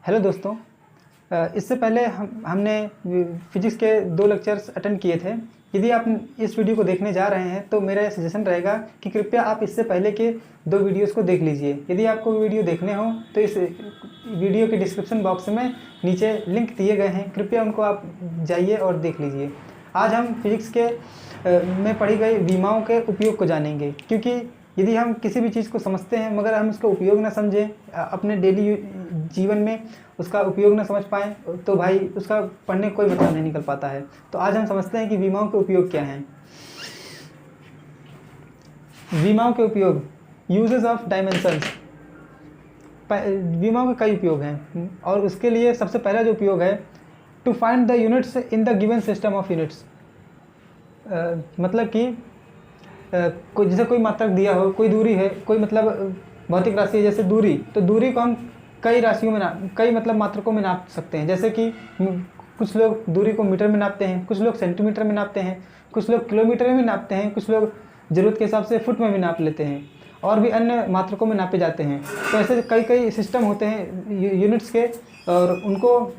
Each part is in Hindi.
हेलो दोस्तों। इससे पहले हमने फिजिक्स के 2 लेक्चर्स अटेंड किए थे। यदि आप इस वीडियो को देखने जा रहे हैं तो मेरा सजेशन रहेगा कि कृपया आप इससे पहले के 2 वीडियोस को देख लीजिए। यदि आपको वीडियो देखने हो तो इस वीडियो के डिस्क्रिप्शन बॉक्स में नीचे लिंक दिए गए हैं, कृपया उनको आप जाइए और देख लीजिए। आज हम फिजिक्स के में पढ़ी गई विमाओं के उपयोग को जानेंगे, क्योंकि यदि हम किसी भी चीज़ को समझते हैं मगर हम उसका उपयोग ना समझें, अपने डेली जीवन में उसका उपयोग ना समझ पाएँ, तो भाई उसका पढ़ने का कोई मतलब नहीं निकल पाता है। तो आज हम समझते हैं कि विमाओं के उपयोग क्या हैं। विमाओं के उपयोग, यूजेस ऑफ डायमेंशंस। विमाओं के कई उपयोग हैं और उसके लिए सबसे पहला जो उपयोग है, to find the units in the given system of units. मतलब कि जैसे कोई मात्रक दिया हो, कोई दूरी है, कोई मतलब भौतिक राशि है जैसे दूरी, तो दूरी को हम कई राशियों में कई मतलब मात्रकों में नाप सकते हैं। जैसे कि कुछ लोग दूरी को मीटर में नापते हैं, कुछ लोग सेंटीमीटर में नापते हैं, कुछ लोग किलोमीटर में नापते हैं, कुछ लोग ज़रूरत के हिसाब से फुट में भी नाप लेते हैं और भी अन्य मात्रकों में नापे जाते हैं। तो ऐसे कई सिस्टम होते हैं यूनिट्स के, और उनको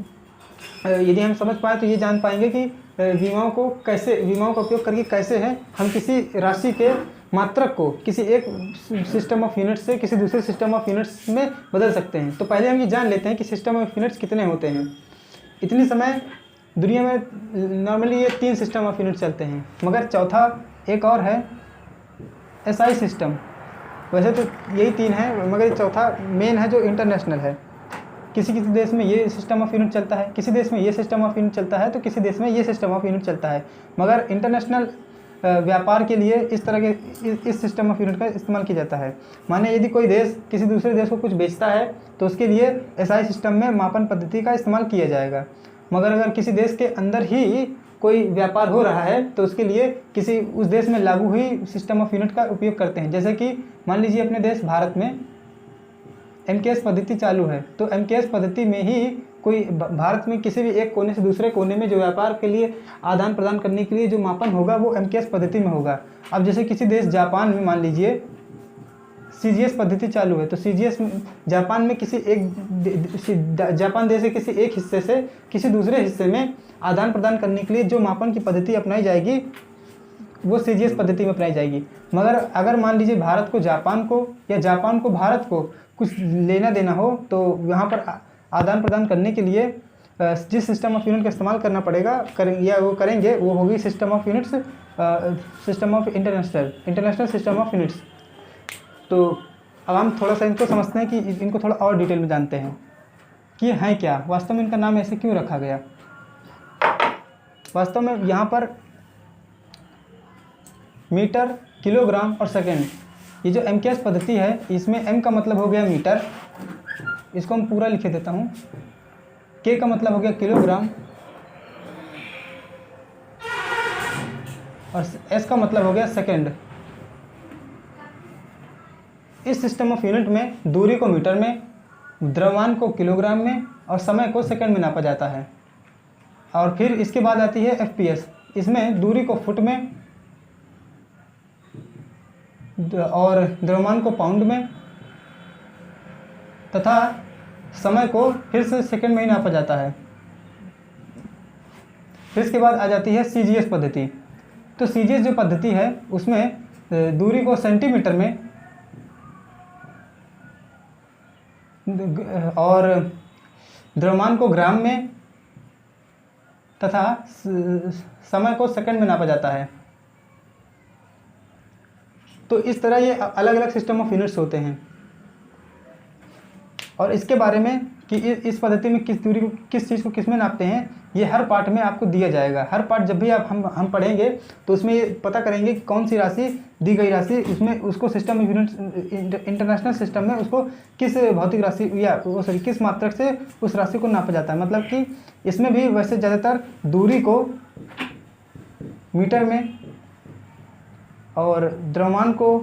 यदि हम समझ पाए तो ये जान पाएंगे कि विमाओं का उपयोग करके कैसे है हम किसी राशि के मात्रक को किसी एक सिस्टम ऑफ यूनिट्स से किसी दूसरे सिस्टम ऑफ यूनिट्स में बदल सकते हैं। तो पहले हम ये जान लेते हैं कि सिस्टम ऑफ यूनिट्स कितने होते हैं। इतनी समय दुनिया में नॉर्मली ये 3 सिस्टम ऑफ यूनिट्स चलते हैं, मगर चौथा एक और है, एसआई सिस्टम। वैसे तो यही 3 है, मगर चौथा मेन है जो इंटरनेशनल है। किसी किसी देश में ये सिस्टम ऑफ यूनिट चलता है, किसी देश में ये सिस्टम ऑफ यूनिट चलता है, तो किसी देश में ये सिस्टम ऑफ यूनिट चलता है। मगर इंटरनेशनल व्यापार के लिए इस तरह के इस सिस्टम ऑफ यूनिट का इस्तेमाल किया जाता है। माने यदि कोई देश किसी दूसरे देश को कुछ बेचता है तो उसके लिए एसआई सिस्टम में मापन पद्धति का इस्तेमाल किया जाएगा। मगर अगर किसी देश के अंदर ही कोई व्यापार हो रहा है तो उसके लिए किसी उस देश में लागू हुई सिस्टम ऑफ यूनिट का उपयोग करते हैं। जैसे कि मान लीजिए अपने देश भारत में एमकेएस पद्धति चालू है, तो एमकेएस पद्धति में ही कोई भारत में किसी भी एक कोने से दूसरे कोने में जो व्यापार के लिए आदान प्रदान करने के लिए जो मापन होगा वो एमकेएस पद्धति में होगा। अब जैसे किसी देश जापान में मान लीजिए सीजीएस पद्धति चालू है, तो सीजीएस जापान में जापान देश के किसी एक हिस्से से किसी दूसरे हिस्से में आदान प्रदान करने के लिए जो मापन की पद्धति अपनाई जाएगी वो सीजीएस पद्धति में अपनाई जाएगी। मगर अगर मान लीजिए भारत को जापान को या जापान को भारत को कुछ लेना देना हो, तो यहाँ पर आदान प्रदान करने के लिए जिस सिस्टम ऑफ यूनिट का इस्तेमाल करना पड़ेगा वो करेंगे, वो होगी system of units, system of international system of units. तो अब हम थोड़ा सा इनको समझते हैं कि इनको थोड़ा और डिटेल में जानते हैं कि ये हैं क्या, वास्तव में इनका नाम ऐसे क्यों रखा गया। वास्तव में यहाँ पर मीटर, किलोग्राम और सेकेंड, ये जो एमकेएस पद्धति है इसमें एम का मतलब हो गया मीटर, इसको हम पूरा लिखे देता हूँ। के का मतलब हो गया किलोग्राम और एस का मतलब हो गया सेकेंड। इस सिस्टम ऑफ यूनिट में दूरी को मीटर में, द्रव्यमान को किलोग्राम में और समय को सेकंड में नापा जाता है। और फिर इसके बाद आती है एफपीएस, इसमें दूरी को फुट में और द्रव्यमान को पाउंड में तथा समय को फिर से सेकंड में ही नापा जाता है। फिर इसके बाद आ जाती है सीजीएस पद्धति। तो सीजीएस जो पद्धति है उसमें दूरी को सेंटीमीटर में और द्रव्यमान को ग्राम में तथा समय को सेकंड में नापा जाता है। तो इस तरह ये अलग अलग सिस्टम ऑफ यूनिट्स होते हैं। और इसके बारे में कि इस पद्धति में किस दूरी को किस चीज़ को किस में नापते हैं, ये हर पार्ट में आपको दिया जाएगा। हर पार्ट जब भी हम पढ़ेंगे तो उसमें ये पता करेंगे कि कौन सी राशि दी गई राशि उसमें उसको system of units international system में उसको किस भौतिक राशि या किस मात्रक से उस राशि को नापा जाता है। मतलब कि इसमें भी वैसे ज़्यादातर दूरी को मीटर में और द्रव्यमान को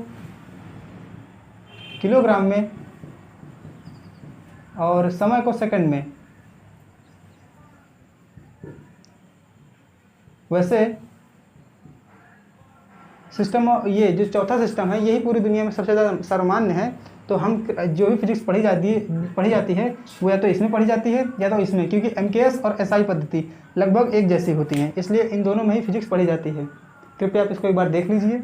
किलोग्राम में और समय को सेकंड में। वैसे सिस्टम ये जो चौथा सिस्टम है यही पूरी दुनिया में सबसे ज़्यादा सर्वमान्य है। तो हम जो भी फिजिक्स पढ़ी जाती है वो या तो इसमें पढ़ी जाती है या तो इसमें, क्योंकि MKS और SI पद्धति लगभग एक जैसी होती हैं, इसलिए इन दोनों में ही फिजिक्स पढ़ी जाती है। कृपया आप इसको एक बार देख लीजिए।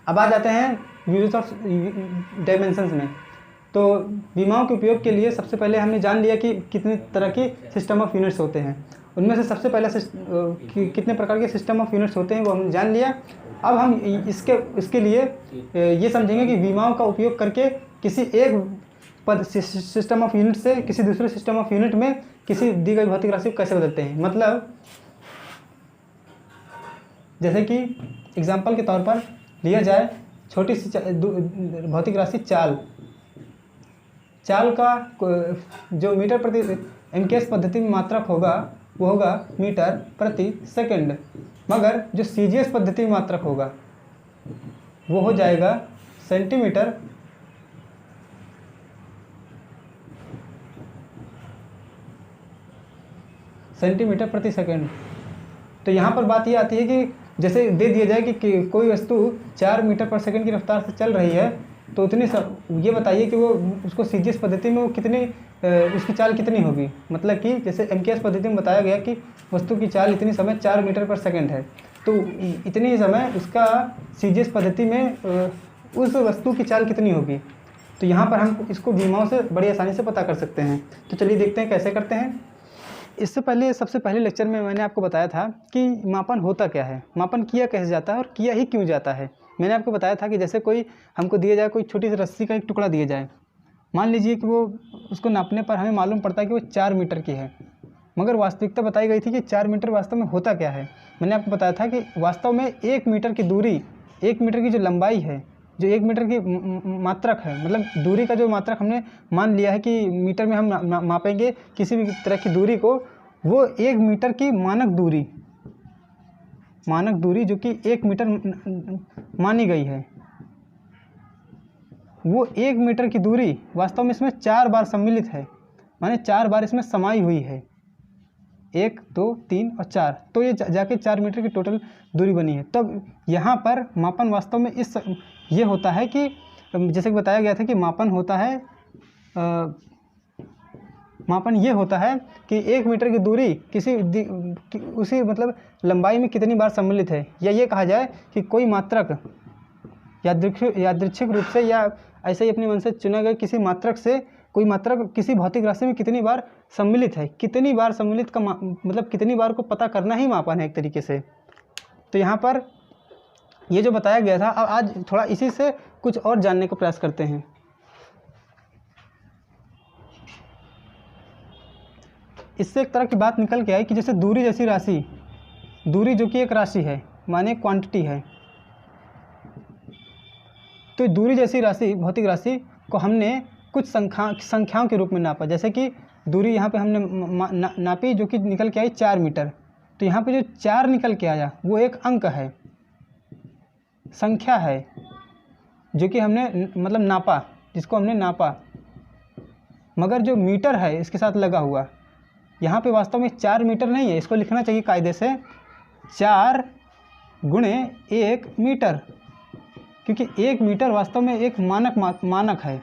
अब आ जाते हैं यूज ऑफ डायमेंशंस में। तो विमाओं के उपयोग के लिए सबसे पहले हमने जान लिया कि कितने तरह के सिस्टम ऑफ यूनिट्स होते हैं। उनमें से सबसे पहला कितने प्रकार के सिस्टम ऑफ यूनिट्स होते हैं वो हमने जान लिया। अब हम इसके लिए ये समझेंगे कि विमाओं का उपयोग करके किसी एक सिस्टम ऑफ यूनिट से किसी दूसरे सिस्टम ऑफ यूनिट में किसी दी गई भौतिक राशि को कैसे बदलते हैं। मतलब जैसे कि एग्जाम्पल के तौर पर लिया जाए छोटी सी भौतिक राशि चाल का जो मीटर प्रति MKS पद्धति में मात्रक होगा वो होगा मीटर प्रति सेकंड, मगर जो CGS पद्धति में मात्रक होगा वो हो जाएगा सेंटीमीटर प्रति सेकंड। तो यहाँ पर बात ये आती है कि जैसे दे दिया जाए कि कोई वस्तु 4 मीटर पर सेकंड की रफ्तार से चल रही है, तो ये बताइए कि वो उसको CGS पद्धति में वो उसकी चाल कितनी होगी। मतलब कि जैसे MKS पद्धति में बताया गया कि वस्तु की चाल इतनी समय 4 मीटर पर सेकंड है, तो इतनी समय उसका CGS पद्धति में उस वस्तु की चाल कितनी होगी। तो यहाँ पर हम इसको विमाओं से बड़ी आसानी से पता कर सकते हैं। तो चलिए देखते हैं कैसे करते हैं। सबसे पहले लेक्चर में मैंने आपको बताया था कि मापन होता क्या है, मापन किया कैसे जाता है और किया ही क्यों जाता है। मैंने आपको बताया था कि जैसे कोई हमको दिया जाए, कोई छोटी सी रस्सी का एक टुकड़ा दिया जाए, मान लीजिए कि वो उसको नापने पर हमें मालूम पड़ता है कि वो 4 मीटर की है, मगर वास्तविकता बताई गई थी कि 4 मीटर वास्तव में होता क्या है। मैंने आपको बताया था कि वास्तव में 1 मीटर की दूरी, 1 मीटर की जो लंबाई है, जो 1 मीटर की मात्रक है, मतलब दूरी का जो मात्रक हमने मान लिया है कि मीटर में हम मापेंगे किसी भी तरह की दूरी को, वो 1 मीटर की मानक दूरी जो कि 1 मीटर मानी गई है, वो 1 मीटर की दूरी वास्तव में इसमें 4 बार सम्मिलित है, माने 4 बार इसमें समाई हुई है, 1 2 3 और 4, तो ये जाके 4 मीटर की टोटल दूरी बनी है। तब यहाँ पर मापन वास्तव में ये होता है कि जैसे कि बताया गया था कि मापन ये होता है कि 1 मीटर की दूरी उसी मतलब लंबाई में कितनी बार सम्मिलित है, या ये कहा जाए कि कोई मात्रक यादृच्छिक रूप से या ऐसे ही अपने मन से चुना गया किसी मात्रक से कोई मात्रक किसी भौतिक राशि में कितनी बार सम्मिलित है, कितनी बार सम्मिलित का मतलब कितनी बार को पता करना ही मापन है एक तरीके से। तो यहाँ पर ये जो बताया गया था, अब आज थोड़ा इसी से कुछ और जानने का प्रयास करते हैं। इससे एक तरह की बात निकल के आई कि जैसे दूरी जैसी राशि, दूरी जो कि एक राशि है, माने क्वांटिटी है, तो दूरी जैसी राशि, भौतिक राशि को हमने कुछ संख्याओं के रूप में नापा। जैसे कि दूरी यहाँ पे हमने नापी जो कि निकल के आई 4 मीटर, तो यहाँ पे जो 4 निकल के आया वो एक अंक है, संख्या है, जो कि हमने मतलब नापा, जिसको हमने नापा। मगर जो मीटर है इसके साथ लगा हुआ, यहाँ पे वास्तव में 4 मीटर नहीं है, इसको लिखना चाहिए कायदे से 4 गुणे 1 मीटर, क्योंकि 1 मीटर वास्तव में एक मानक है,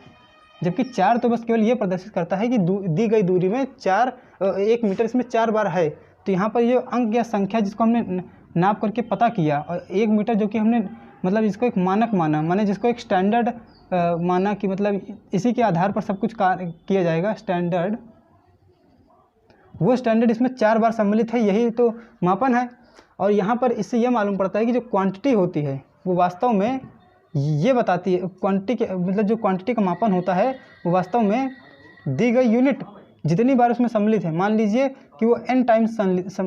जबकि 4 तो बस केवल ये प्रदर्शित करता है कि दी गई दूरी में 1 मीटर इसमें 4 बार है। तो यहाँ पर ये अंक या संख्या जिसको हमने नाप करके पता किया, और 1 मीटर जो कि हमने मतलब इसको एक मानक माना, माने जिसको एक स्टैंडर्ड माना कि मतलब इसी के आधार पर सब कुछ किया जाएगा, स्टैंडर्ड, वो स्टैंडर्ड इसमें 4 बार सम्मिलित है, यही तो मापन है। और यहाँ पर इससे यह मालूम पड़ता है कि जो क्वांटिटी होती है वो वास्तव में ये बताती है, क्वांटिटी के मतलब जो क्वांटिटी का मापन होता है वो वास्तव में दी गई यूनिट जितनी बार उसमें सम्मिलित है। मान लीजिए कि वो n टाइम्स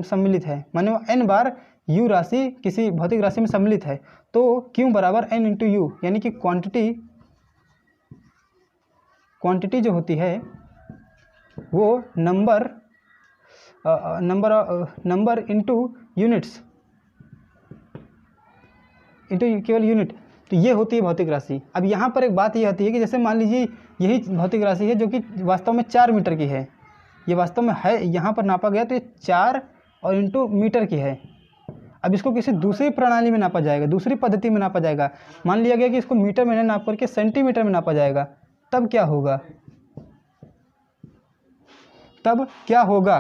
सम्मिलित है, माने वो n बार u राशि किसी भौतिक राशि में सम्मिलित है, तो q बराबर n इंटू यू, यानी कि क्वांटिटी जो होती है वो नंबर इंटू यूनिट्स, इंटू केवल यूनिट, तो ये होती है भौतिक राशि। अब यहाँ पर एक बात ये आती है कि जैसे मान लीजिए यही भौतिक राशि है जो कि वास्तव में 4 मीटर की है, ये वास्तव में है, यहाँ पर नापा गया तो ये 4 और इंटू मीटर की है। अब इसको किसी दूसरी प्रणाली में नापा जाएगा, दूसरी पद्धति में नापा जाएगा, मान लिया गया कि इसको मीटर में नाप करके सेंटीमीटर में नापा जाएगा, तब क्या होगा?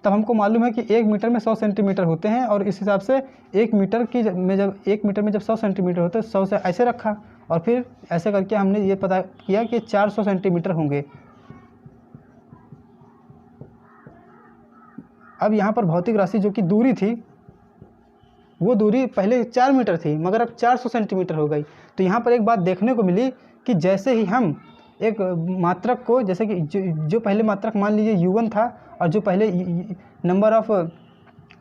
तब हमको मालूम है कि 1 मीटर में 100 सेंटीमीटर होते हैं, और इस हिसाब से 1 मीटर में जब 100 सेंटीमीटर होते हैं, 100 से ऐसे रखा और फिर ऐसे करके हमने ये पता किया कि 400 सेंटीमीटर होंगे। अब यहाँ पर भौतिक राशि जो कि दूरी थी, वो दूरी पहले 4 मीटर थी मगर अब 400 सेंटीमीटर हो गई। तो यहाँ पर एक बात देखने को मिली कि जैसे ही हम एक मात्रक को, जैसे कि जो पहले मात्रक मान लीजिए U1 था, और जो पहले नंबर ऑफ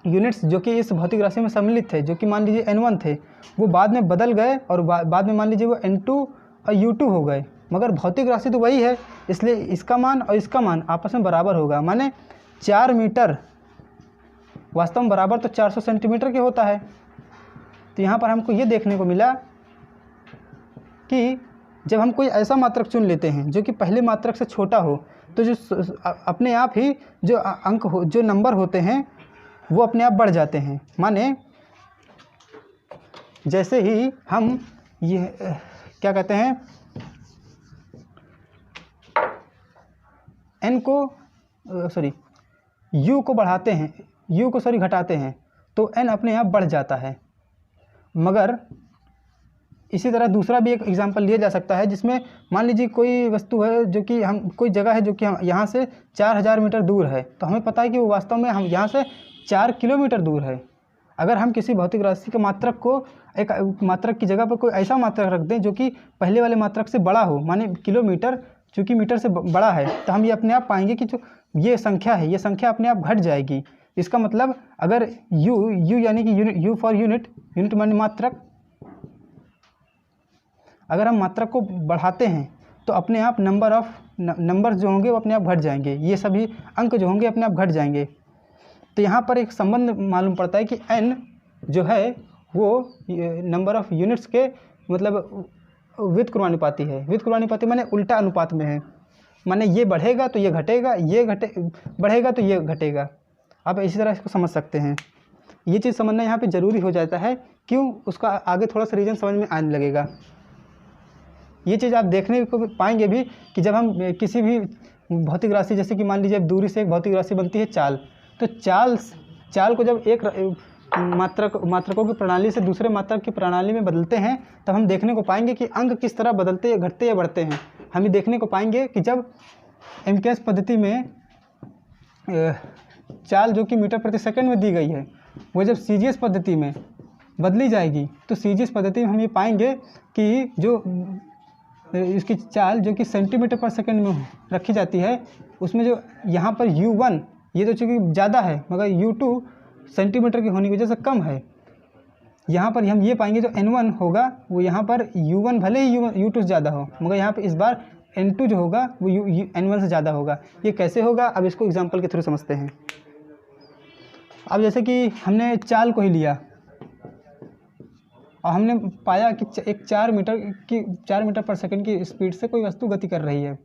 यूनिट्स जो कि इस भौतिक राशि में सम्मिलित थे, जो कि मान लीजिए N1 थे, वो बाद में बदल गए और बाद में मान लीजिए वो N2 और U2 हो गए, मगर भौतिक राशि तो वही है, इसलिए इसका मान और इसका मान आपस में बराबर होगा। माने 4 मीटर वास्तव में बराबर तो 400 सेंटीमीटर के होता है। तो यहाँ पर हमको ये देखने को मिला कि जब हम कोई ऐसा मात्रक चुन लेते हैं जो कि पहले मात्रक से छोटा हो, तो जो अपने आप ही जो अंक हो, जो नंबर होते हैं, वो अपने आप बढ़ जाते हैं। माने जैसे ही हम ये क्या कहते हैं, u को बढ़ाते हैं, घटाते हैं, तो n अपने आप बढ़ जाता है। मगर इसी तरह दूसरा भी एक एग्जांपल लिया जा सकता है, जिसमें मान लीजिए कोई वस्तु है जो कि हम, कोई जगह है जो कि हम यहाँ से 4000 मीटर दूर है, तो हमें पता है कि वो वास्तव में हम यहाँ से 4 किलोमीटर दूर है। अगर हम किसी भौतिक राशि के मात्रक को, एक मात्रक की जगह पर कोई ऐसा मात्रक रख दें जो कि पहले वाले मात्रक से बड़ा हो, माने किलोमीटर चूँकि मीटर से बड़ा है, तो हम ये अपने आप पाएंगे कि जो ये संख्या है, ये संख्या अपने आप घट जाएगी। इसका मतलब अगर u यानी कि u फॉर यूनिट माने मात्रक, अगर हम मात्रक को बढ़ाते हैं तो अपने आप नंबर जो होंगे वो अपने आप घट जाएंगे, ये सभी अंक जो होंगे अपने आप घट जाएंगे। तो यहाँ पर एक संबंध मालूम पड़ता है कि n जो है वो नंबर ऑफ़ यूनिट्स के मतलब व्युत्क्रमानुपाती है। व्युत्क्रमानुपाती माने उल्टा अनुपात में है, माने ये बढ़ेगा तो ये घटेगा, बढ़ेगा तो ये घटेगा। आप इसी तरह इसको समझ सकते हैं। ये चीज़ समझना यहाँ पे ज़रूरी हो जाता है, क्यों, उसका आगे थोड़ा सा रीज़न समझ में आने लगेगा। ये चीज़ आप देखने को पाएंगे भी कि जब हम किसी भी भौतिक राशि, जैसे कि मान लीजिए अब दूरी से एक भौतिक राशि बनती है चाल, तो चाल को जब एक मात्रकों की प्रणाली से दूसरे मात्रक की प्रणाली में बदलते हैं, तब हम देखने को पाएंगे कि अंक किस तरह बदलते या घटते या बढ़ते हैं। हम ये देखने को पाएंगे कि जब MKS पद्धति में चाल जो कि मीटर प्रति सेकंड में दी गई है, वो जब CGS पद्धति में बदली जाएगी, तो CGS पद्धति में हम ये पाएंगे कि जो इसकी चाल जो कि सेंटीमीटर पर सेकंड में रखी जाती है, उसमें जो यहाँ पर U1 ये तो चूँकि ज़्यादा है, मगर U2 सेंटीमीटर की होने की वजह से कम है। यहाँ पर हम ये पाएंगे जो N1 होगा वो यहाँ पर U1 भले ही U2 से ज़्यादा हो, मगर यहाँ पर इस बार N2 जो होगा वो N1 से ज़्यादा होगा। ये कैसे होगा, अब इसको एग्जाम्पल के थ्रू समझते हैं। अब जैसे कि हमने चाल को ही लिया और हमने पाया कि एक 4 मीटर पर सेकंड की स्पीड से कोई वस्तु गति कर रही है।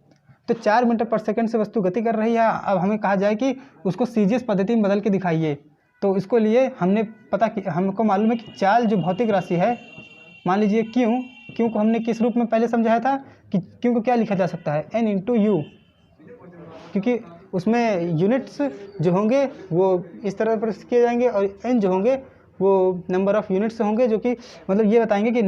तो 4 मीटर पर सेकंड से वस्तु गति कर रही है। अब हमें कहा जाए कि उसको CGS पद्धति में बदल के दिखाइए, तो इसको लिए हमको मालूम है कि चाल जो भौतिक राशि है, मान लीजिए क्यों को हमने किस रूप में पहले समझाया था कि क्यों को क्या लिखा जा सकता है, n इंटू यू, क्योंकि उसमें यूनिट्स जो होंगे वो इस तरह पर किए जाएंगे और n जो होंगे वो नंबर ऑफ़ यूनिट्स होंगे, जो कि मतलब ये बताएंगे कि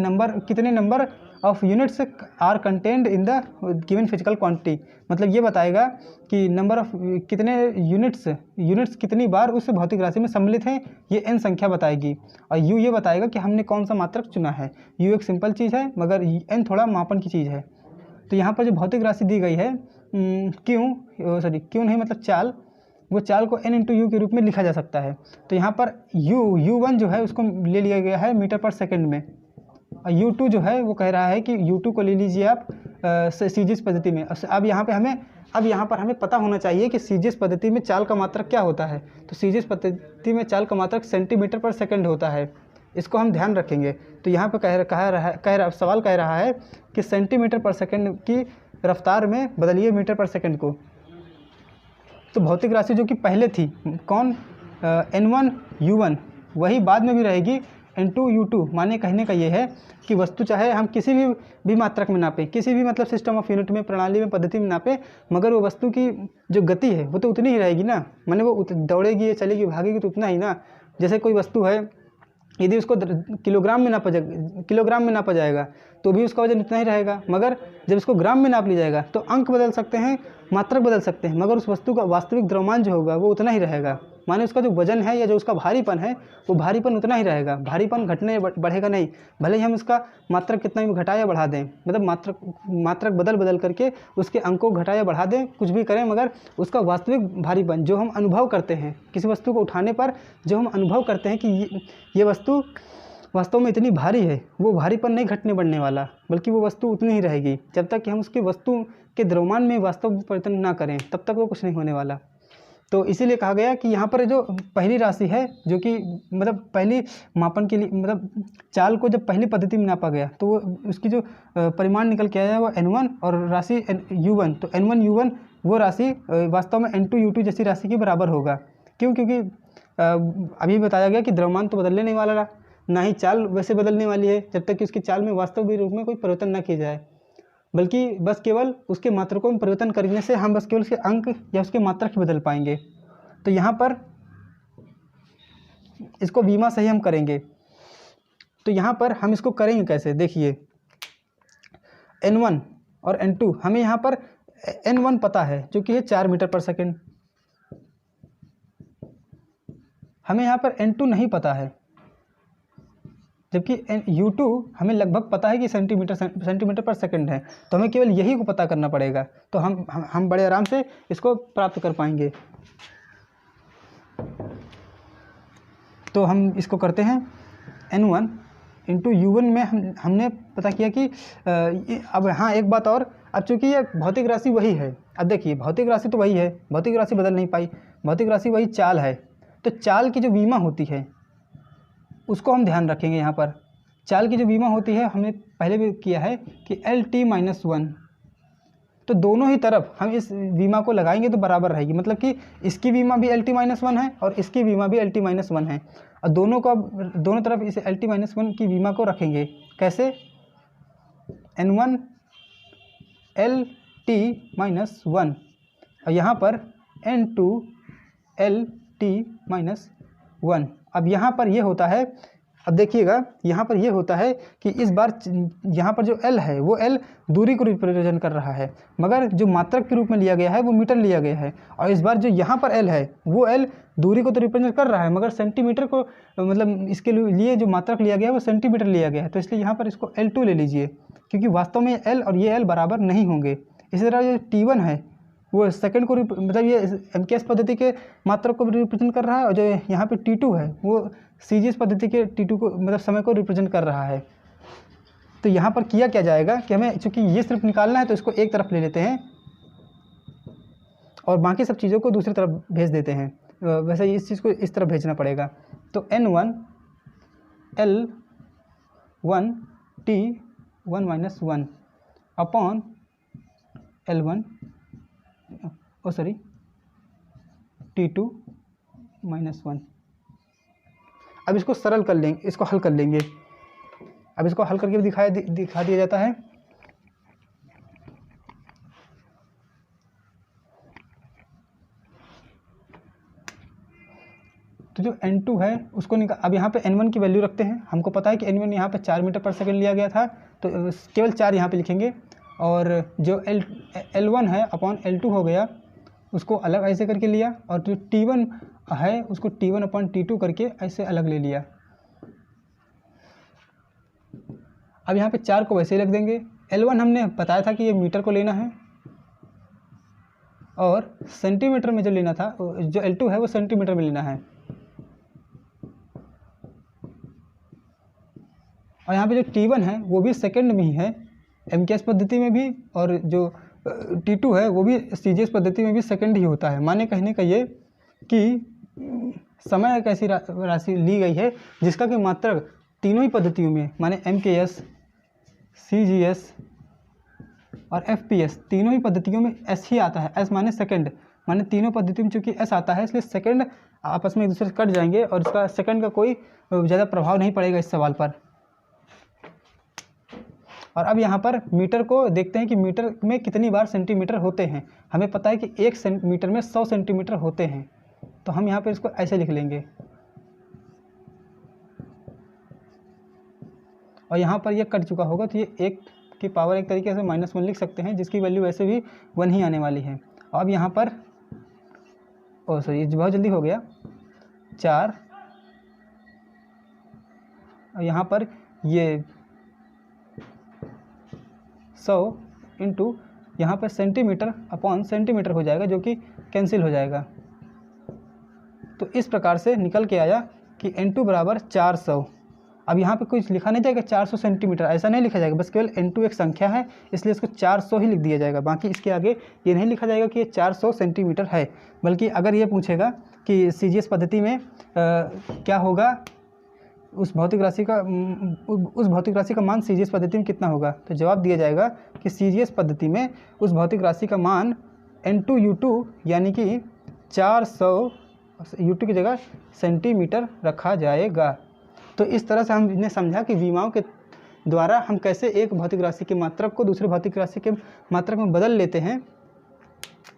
कितने number of units are contained in the given physical quantity. मतलब ये बताएगा कि नंबर ऑफ़ कितने यूनिट्स कितनी बार उस भौतिक राशि में सम्मिलित हैं, ये n संख्या बताएगी। और u ये बताएगा कि हमने कौन सा मात्रक चुना है। u एक सिंपल चीज़ है मगर n थोड़ा मापन की चीज़ है। तो यहाँ पर जो भौतिक राशि दी गई है क्यों नहीं मतलब चाल, वो चाल को n इंटू यू के रूप में लिखा जा सकता है। तो यहाँ पर U1 जो है उसको ले लिया गया है मीटर पर सेकंड में, और U2 जो है वो कह रहा है कि U2 को ले लीजिए आप CGS पद्धति में। अब यहाँ पर हमें पता होना चाहिए कि CGS पद्धति में चाल का मात्रक क्या होता है। तो CGS पद्धति में चाल का मात्रक सेंटीमीटर पर सेकंड होता है। इसको हम ध्यान रखेंगे। तो यहाँ पर सवाल कह रहा है कि सेंटीमीटर पर सेकंड की रफ्तार में बदलिए मीटर पर सेकंड को। तो भौतिक राशि जो कि पहले थी कौन, N1 U1, वही बाद में भी रहेगी N2 U2। माने कहने का ये है कि वस्तु चाहे हम किसी भी मात्रक में नापें, किसी भी मतलब सिस्टम ऑफ यूनिट में, प्रणाली में, पद्धति में नापें, मगर वो वस्तु की जो गति है वो तो उतनी ही रहेगी ना। माने वो दौड़ेगी, चलेगी, भागेगी तो उतना ही ना। जैसे कोई वस्तु है, यदि उसको किलोग्राम में नापा जाएगा तो भी उसका वजन इतना ही रहेगा, मगर जब इसको ग्राम में नाप लिया जाएगा तो अंक बदल सकते हैं, मात्रक बदल सकते हैं, मगर उस वस्तु का वास्तविक द्रव्यमान जो होगा वो उतना ही रहेगा। माने उसका जो वजन है या जो उसका भारीपन है वो भारीपन उतना ही रहेगा, भारीपन घटने बढ़ेगा नहीं। भले ही हम उसका मात्रक कितना भी घटा या बढ़ा दें, मतलब मात्रक बदल करके उसके अंकों घटा या बढ़ा दें, कुछ भी करें, मगर उसका वास्तविक भारीपन जो हम अनुभव करते हैं किसी वस्तु को उठाने पर, जो हम अनुभव करते हैं कि ये वस्तु वास्तव में इतनी भारी है, वो भारीपन नहीं घटने बढ़ने वाला, बल्कि वो वस्तु उतनी ही रहेगी। जब तक कि हम उसकी वस्तु के द्रव्यमान में वास्तव में परिवर्तन ना करें तब तक वो कुछ नहीं होने वाला। तो इसीलिए कहा गया कि यहाँ पर जो पहली राशि है, जो कि मतलब पहली मापन के लिए, मतलब चाल को जब पहली पद्धति में नापा गया तो वो उसकी जो परिमाण निकल के आया वो N1 और राशि U1। तो N1 U1 वो राशि वास्तव में N2 U2 जैसी राशि के बराबर होगा। क्यों? क्योंकि अभी बताया गया कि द्रव्यमान तो बदलने नहीं वाला, ना ही चाल वैसे बदलने वाली है जब तक कि उसकी चाल में वास्तविक रूप में कोई परिवर्तन न किया जाए, बल्कि बस केवल उसके मात्रकों में परिवर्तन करने से हम बस केवल उसके अंक या उसके मात्रक ही बदल पाएंगे। तो यहाँ पर इसको बीमा से ही हम करेंगे। तो यहाँ पर हम इसको करेंगे कैसे, देखिए N1 और N2, हमें यहाँ पर N1 पता है जो कि है 4 मीटर पर सेकेंड, हमें यहाँ पर N2 नहीं पता है, जबकि U2 हमें लगभग पता है कि सेंटीमीटर पर सेकंड है। तो हमें केवल यही को पता करना पड़ेगा, तो हम बड़े आराम से इसको प्राप्त कर पाएंगे। तो हम इसको करते हैं N1 इंटू U1 में हमने पता किया कि अब हाँ एक बात और, अब चूँकि ये भौतिक राशि वही है, अब देखिए भौतिक राशि तो वही है, भौतिक राशि बदल नहीं पाई, भौतिक राशि वही चाल है। तो चाल की जो बीमा होती है उसको हम ध्यान रखेंगे। यहाँ पर चाल की जो बीमा होती है हमने पहले भी किया है कि LT-1, तो दोनों ही तरफ हम इस बीमा को लगाएंगे तो बराबर रहेगी, मतलब कि इसकी बीमा भी LT-1 है और इसकी बीमा भी LT-1 है, और दोनों तरफ इस LT-1 की बीमा को रखेंगे। कैसे? N1 LT-1 और यहाँ पर N2 LT-1। अब यहाँ पर ये होता है, अब देखिएगा यहाँ पर ये होता है कि इस बार यहाँ पर जो L है वो L दूरी को रिप्रेजेंट कर रहा है, मगर जो मात्रक के रूप में लिया गया है वो मीटर लिया गया है। और इस बार जो यहाँ पर L है वो L दूरी को तो रिप्रेजेंट कर रहा है, मगर सेंटीमीटर को, मतलब इसके लिए जो मात्रक लिया गया है वो सेंटीमीटर लिया गया है। तो इसलिए यहाँ पर इसको L2 ले लीजिए, क्योंकि वास्तव में L और ये L बराबर नहीं होंगे। इसी तरह जो T1 है वो सेकंड को मतलब ये MKS पद्धति के मात्रक को रिप्रेजेंट कर रहा है, और जो यहाँ पे T2 है वो CGS पद्धति के T2 को, मतलब समय को रिप्रेजेंट कर रहा है। तो यहाँ पर किया क्या जाएगा कि हमें चूँकि ये सिर्फ निकालना है तो इसको एक तरफ ले लेते हैं और बाकी सब चीज़ों को दूसरी तरफ भेज देते हैं। वैसे इस चीज़ को इस तरफ भेजना पड़ेगा। तो N1 L1 T1-1 upon L1 T2-1। अब इसको सरल कर लेंगे, इसको हल कर लेंगे। अब इसको हल करके दिखा दिया जाता है। तो जो N2 है उसको अब यहाँ पे N1 की वैल्यू रखते हैं। हमको पता है कि N1 यहाँ पे 4 मीटर पर सेकंड लिया गया था, तो केवल 4 यहाँ पे लिखेंगे, और जो L1 है अपॉन L2 हो गया, उसको अलग ऐसे करके लिया, और जो T1 है उसको T1 अपॉन T2 करके ऐसे अलग ले लिया। अब यहाँ पे 4 को वैसे ही रख देंगे। L1 हमने बताया था कि ये मीटर को लेना है, और सेंटीमीटर में जो लेना था, जो L2 है वो सेंटीमीटर में लेना है। और यहाँ पे जो T1 है वो भी सेकंड में ही है, MKS पद्धति में भी, और जो T2 है वो भी CGS पद्धति में भी सेकंड ही होता है। माने कहने का ये कि समय एक ऐसी राशि ली गई है जिसका कि मात्रक तीनों ही पद्धतियों में माने MKS, CGS और FPS तीनों ही पद्धतियों में S ही आता है। S माने सेकंड, माने तीनों पद्धतियों में चूंकि S आता है इसलिए सेकंड आपस में एक दूसरे से कट जाएंगे और इसका सेकंड का कोई ज़्यादा प्रभाव नहीं पड़ेगा इस सवाल पर। और अब यहाँ पर मीटर को देखते हैं कि मीटर में कितनी बार सेंटीमीटर होते हैं। हमें पता है कि 1 मीटर में 100 सेंटीमीटर होते हैं, तो हम यहाँ पर इसको ऐसे लिख लेंगे। और यहाँ पर ये कट चुका होगा तो ये 1 की पावर एक तरीके से -1 लिख सकते हैं, जिसकी वैल्यू वैसे भी 1 ही आने वाली है। अब यहाँ पर सॉरी बहुत जल्दी हो गया 4, और यहाँ पर ये 100 इंटू यहाँ पर सेंटीमीटर अपॉन सेंटीमीटर हो जाएगा, जो कि कैंसिल हो जाएगा। तो इस प्रकार से निकल के आया कि N2 बराबर 400। अब यहाँ पे कुछ लिखा नहीं जाएगा 400 सेंटीमीटर, ऐसा नहीं लिखा जाएगा, बस केवल N2 एक संख्या है इसलिए इसको 400 ही लिख दिया जाएगा। बाकी इसके आगे ये नहीं लिखा जाएगा कि ये 400 सेंटीमीटर है। बल्कि अगर ये पूछेगा कि CGS पद्धति में क्या होगा, उस भौतिक राशि का मान CGS पद्धति में कितना होगा, तो जवाब दिया जाएगा कि CGS पद्धति में उस भौतिक राशि का मान N2U2 यानी कि 400 U2 की जगह सेंटीमीटर रखा जाएगा। तो इस तरह से हमने समझा कि विमाओं के द्वारा हम कैसे एक भौतिक राशि के मात्रक को दूसरे भौतिक राशि के मात्रक में बदल लेते हैं।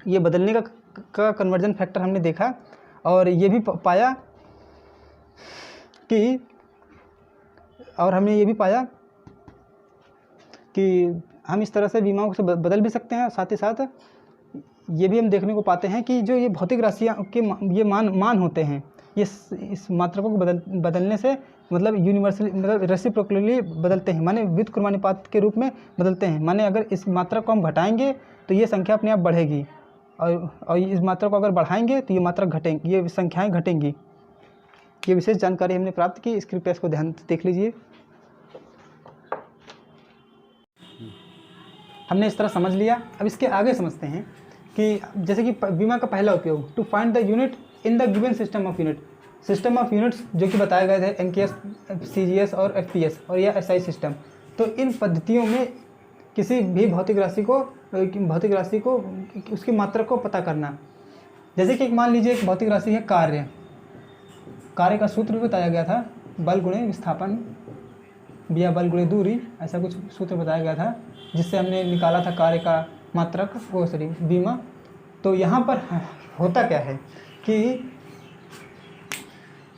ये बदलने का कन्वर्जन फैक्टर हमने देखा, और ये भी पाया कि हमने ये भी पाया कि हम इस तरह से विमाओं से बदल भी सकते हैं। साथ ही साथ ये भी हम देखने को पाते हैं कि जो ये भौतिक राशियाँ के ये मान होते हैं, ये इस मात्रकों को बदलने से मतलब यूनिवर्सली मतलब रेसिप्रोकली बदलते हैं, माने व्युत्क्रमानुपात के रूप में बदलते हैं। माने अगर इस मात्रक को हम घटाएंगे तो ये संख्या अपने आप बढ़ेगी, और इस मात्रक को अगर बढ़ाएंगे तो ये मात्रक घटेंगी, ये संख्याएं घटेंगी। ये विशेष जानकारी हमने प्राप्त की, स्क्रिप्ट टेक्स्ट को ध्यान से देख लीजिए। हमने इस तरह समझ लिया। अब इसके आगे समझते हैं कि जैसे कि विमा का पहला उपयोग, to find the unit in the given system of units जो कि बताए गए थे MKS, CGS और FPS और या SI सिस्टम। तो इन पद्धतियों में किसी भी भौतिक राशि को उसकी मात्रा को पता करना। जैसे कि मान लीजिए एक भौतिक राशि है कार्य का सूत्र भी बताया गया था, बल गुणे विस्थापन या बल गुणे दूरी, ऐसा कुछ सूत्र बताया गया था जिससे हमने निकाला था कार्य का मात्रक विमा। तो यहाँ पर होता क्या है कि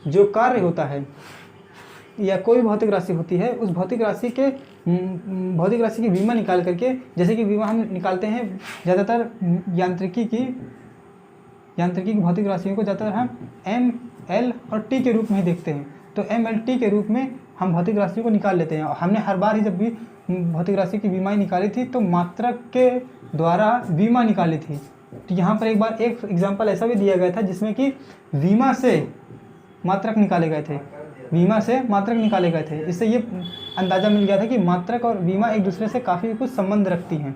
जो कार्य होता है या कोई भौतिक राशि होती है, उस भौतिक राशि की विमा निकाल करके, जैसे कि विमा हम निकालते हैं ज़्यादातर यांत्रिकी की भौतिक राशियों को ज़्यादातर हम M, L और T के रूप में ही देखते हैं। तो M, L, T के रूप में हम भौतिक राशियों को निकाल लेते हैं। और हमने हर बार ही जब भी भौतिक राशि की विमा निकाली थी तो मात्रक के द्वारा विमा निकाली थी। तो यहाँ पर एक बार एक एग्जाम्पल ऐसा भी दिया गया था जिसमें कि विमा से मात्रक निकाले गए थे। इससे ये अंदाज़ा मिल गया था कि मात्रक और विमा एक दूसरे से काफ़ी कुछ संबंध रखती हैं।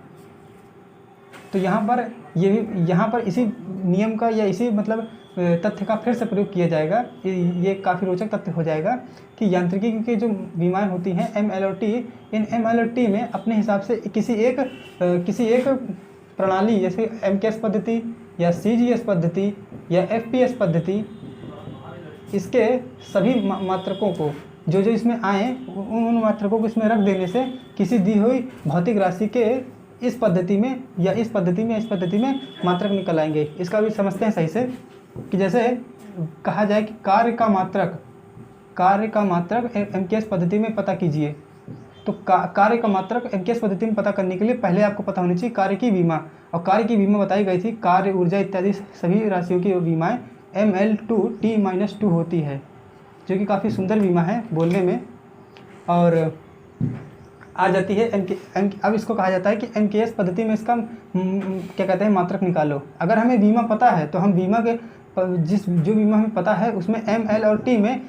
तो यहाँ पर इसी नियम का या इसी मतलब तथ्य का फिर से प्रयोग किया जाएगा। ये काफ़ी रोचक तथ्य हो जाएगा कि यांत्रिकी की जो विमाएँ होती हैं M, L और T, इन M, L और T में अपने हिसाब से किसी एक प्रणाली जैसे MKS पद्धति या CGS पद्धति या FPS पद्धति, इसके सभी मात्रकों को जो इसमें आए उन मात्रकों को इसमें रख देने से किसी दी हुई भौतिक राशि के इस पद्धति में मात्रक निकल आएंगे। इसका भी समझते हैं सही से कि जैसे कहा जाए कि कार्य का मात्रक MKS पद्धति में पता कीजिए। तो कार्य का मात्रक MKS पद्धति में पता करने के लिए पहले आपको पता होनी चाहिए कार्य की विमा, और कार्य की विमा बताई गई थी कार्य, ऊर्जा इत्यादि सभी राशियों की विमाएँ ML2T-2 होती है, जो कि काफ़ी सुंदर विमा है बोलने में। और आ जाती है अब इसको कहा जाता है कि MKS पद्धति में इसका क्या कहते हैं मात्रक निकालो। अगर हमें बीमा पता है तो हम बीमा के जो बीमा हमें पता है उसमें M, L और T में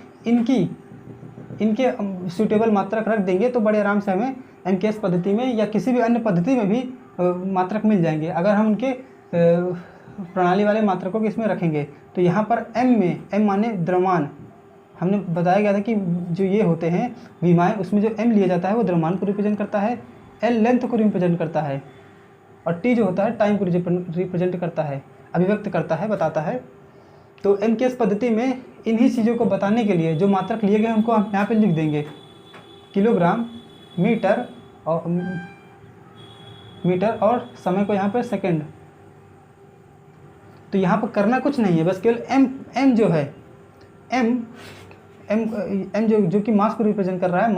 इनके सूटेबल मात्रक रख देंगे तो बड़े आराम से हमें MKS पद्धति में या किसी भी अन्य पद्धति में भी मात्रक मिल जाएंगे अगर हम उनके प्रणाली वाले मात्रकों को इसमें रखेंगे। तो यहाँ पर M माने द्रव्यमान हमने बताया गया था कि जो ये होते हैं विमाएँ, उसमें जो m लिया जाता है वो द्रव्यमान को रिप्रेजेंट करता है, l लेंथ को रिप्रेजेंट करता है, और t जो होता है टाइम को रिप्रेजेंट करता है, अभिव्यक्त करता है, बताता है। तो MKS पद्धति में इन्हीं चीज़ों को बताने के लिए जो मात्रक लिए गए उनको हम यहाँ पे लिख देंगे, किलोग्राम, मीटर और समय को यहाँ पर सेकंड। तो यहाँ पर करना कुछ नहीं है, बस केवल m जो है m जो कि मास को रिप्रेजेंट कर रहा है,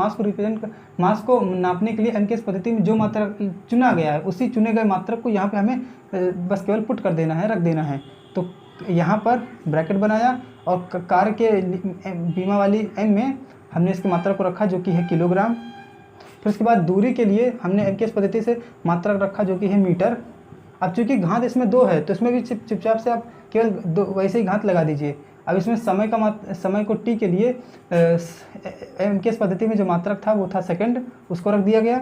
मास को नापने के लिए MKS पद्धति में जो मात्रक चुना गया है उसी चुने गए मात्रक को यहाँ पे हमें बस केवल पुट कर देना है, रख देना है। तो यहाँ पर ब्रैकेट बनाया और कार्य के बीमा वाली m में हमने इसकी मात्रा को रखा जो कि है किलोग्राम। फिर उसके बाद दूरी के लिए हमने MKS पद्धति से मात्रक रखा जो कि है मीटर। अब चूंकि घात इसमें 2 है तो इसमें भी चुपचाप से आप केवल 2 वैसे ही घात लगा दीजिए। अब इसमें समय को t के लिए MKS पद्धति में जो मात्रक था वो था सेकंड, उसको रख दिया गया,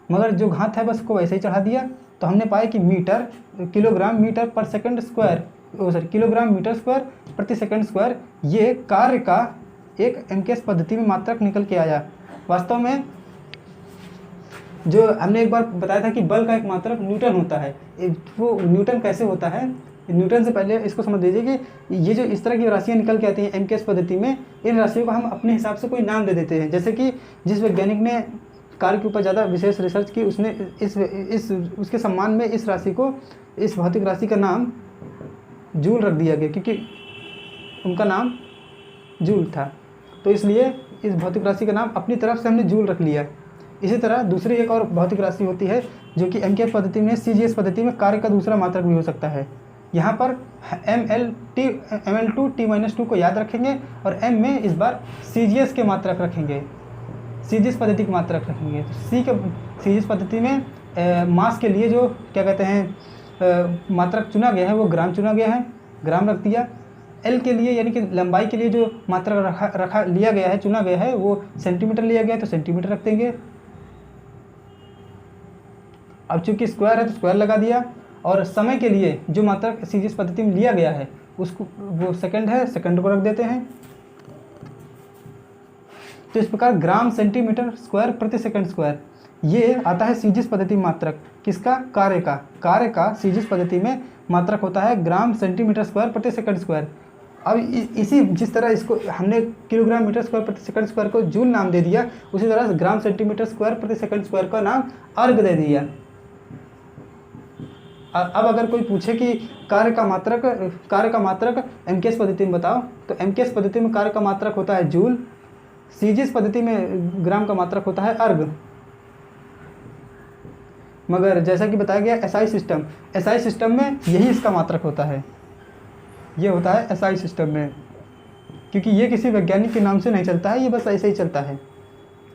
मगर जो घात है बस को वैसे ही चढ़ा दिया। तो हमने पाया कि किलोग्राम मीटर पर second square kilogram metre square प्रति सेकंड स्क्वायर ये कार्य का एक MKS पद्धति में मात्रक निकल के आया। वास्तव में जो हमने एक बार बताया था कि बल का एक मात्रक न्यूटन होता है, वो न्यूटन कैसे होता है, न्यूटन से पहले इसको समझ लीजिए कि ये जो इस तरह की राशियाँ निकल के आती हैं MKS पद्धति में, इन राशियों को हम अपने हिसाब से कोई नाम दे देते हैं। जैसे कि जिस वैज्ञानिक ने कार्य के ऊपर ज़्यादा विशेष रिसर्च की उसने उसके सम्मान में इस राशि को, इस भौतिक राशि का नाम जूल रख दिया गया, क्योंकि उनका नाम जूल था, तो इसलिए इस भौतिक राशि का नाम अपनी तरफ से हमने जूल रख लिया। इसी तरह दूसरी एक और भौतिक राशि होती है जो कि MKS पद्धति में, CGS पद्धति में कार्य का दूसरा मात्रक भी हो सकता है। यहाँ पर ml2 t-2 को याद रखेंगे और m में इस बार CGS के मात्रक रखेंगे, CGS पद्धति के मात्रक रखेंगे। तो CGS पद्धति में मास के लिए जो क्या कहते हैं मात्रक चुना गया है वो ग्राम चुना गया है, ग्राम रख दिया। L के लिए यानी कि लंबाई के लिए जो मात्रक लिया गया है, चुना गया है, वो सेंटीमीटर लिया गया है तो सेंटीमीटर रख देंगे। अब चूंकि स्क्वायर है तो स्क्वायर लगा दिया, और समय के लिए जो मात्रक CGS पद्धति में लिया गया है उसको वो सेकंड है, सेकंड को रख देते हैं। तो इस प्रकार ग्राम सेंटीमीटर स्क्वायर प्रति सेकंड स्क्वायर ये आता है CGS पद्धति में मात्रक। किसका? कार्य का CGS पद्धति में मात्रक होता है ग्राम सेंटीमीटर स्क्वायर प्रति सेकंड स्क्वायर। अब इसी जिस तरह इसको हमने किलोग्राम मीटर स्क्वायर प्रति सेकंड स्क्वायर को जूल नाम दे दिया, उसी तरह ग्राम सेंटीमीटर स्क्वायर प्रति सेकंड स्क्वायर का नाम अर्ग दे दिया। अब अगर कोई पूछे कि कार्य का मात्रक MKS पद्धति में बताओ, तो MKS पद्धति में कार्य का मात्रक होता है जूल, CGS पद्धति में ग्राम का मात्रक होता है अर्ग। मगर जैसा कि बताया गया SI सिस्टम में यही इसका मात्रक होता है, ये होता है SI सिस्टम में, क्योंकि ये किसी वैज्ञानिक के नाम से नहीं चलता है, ये बस ऐसे ही चलता है।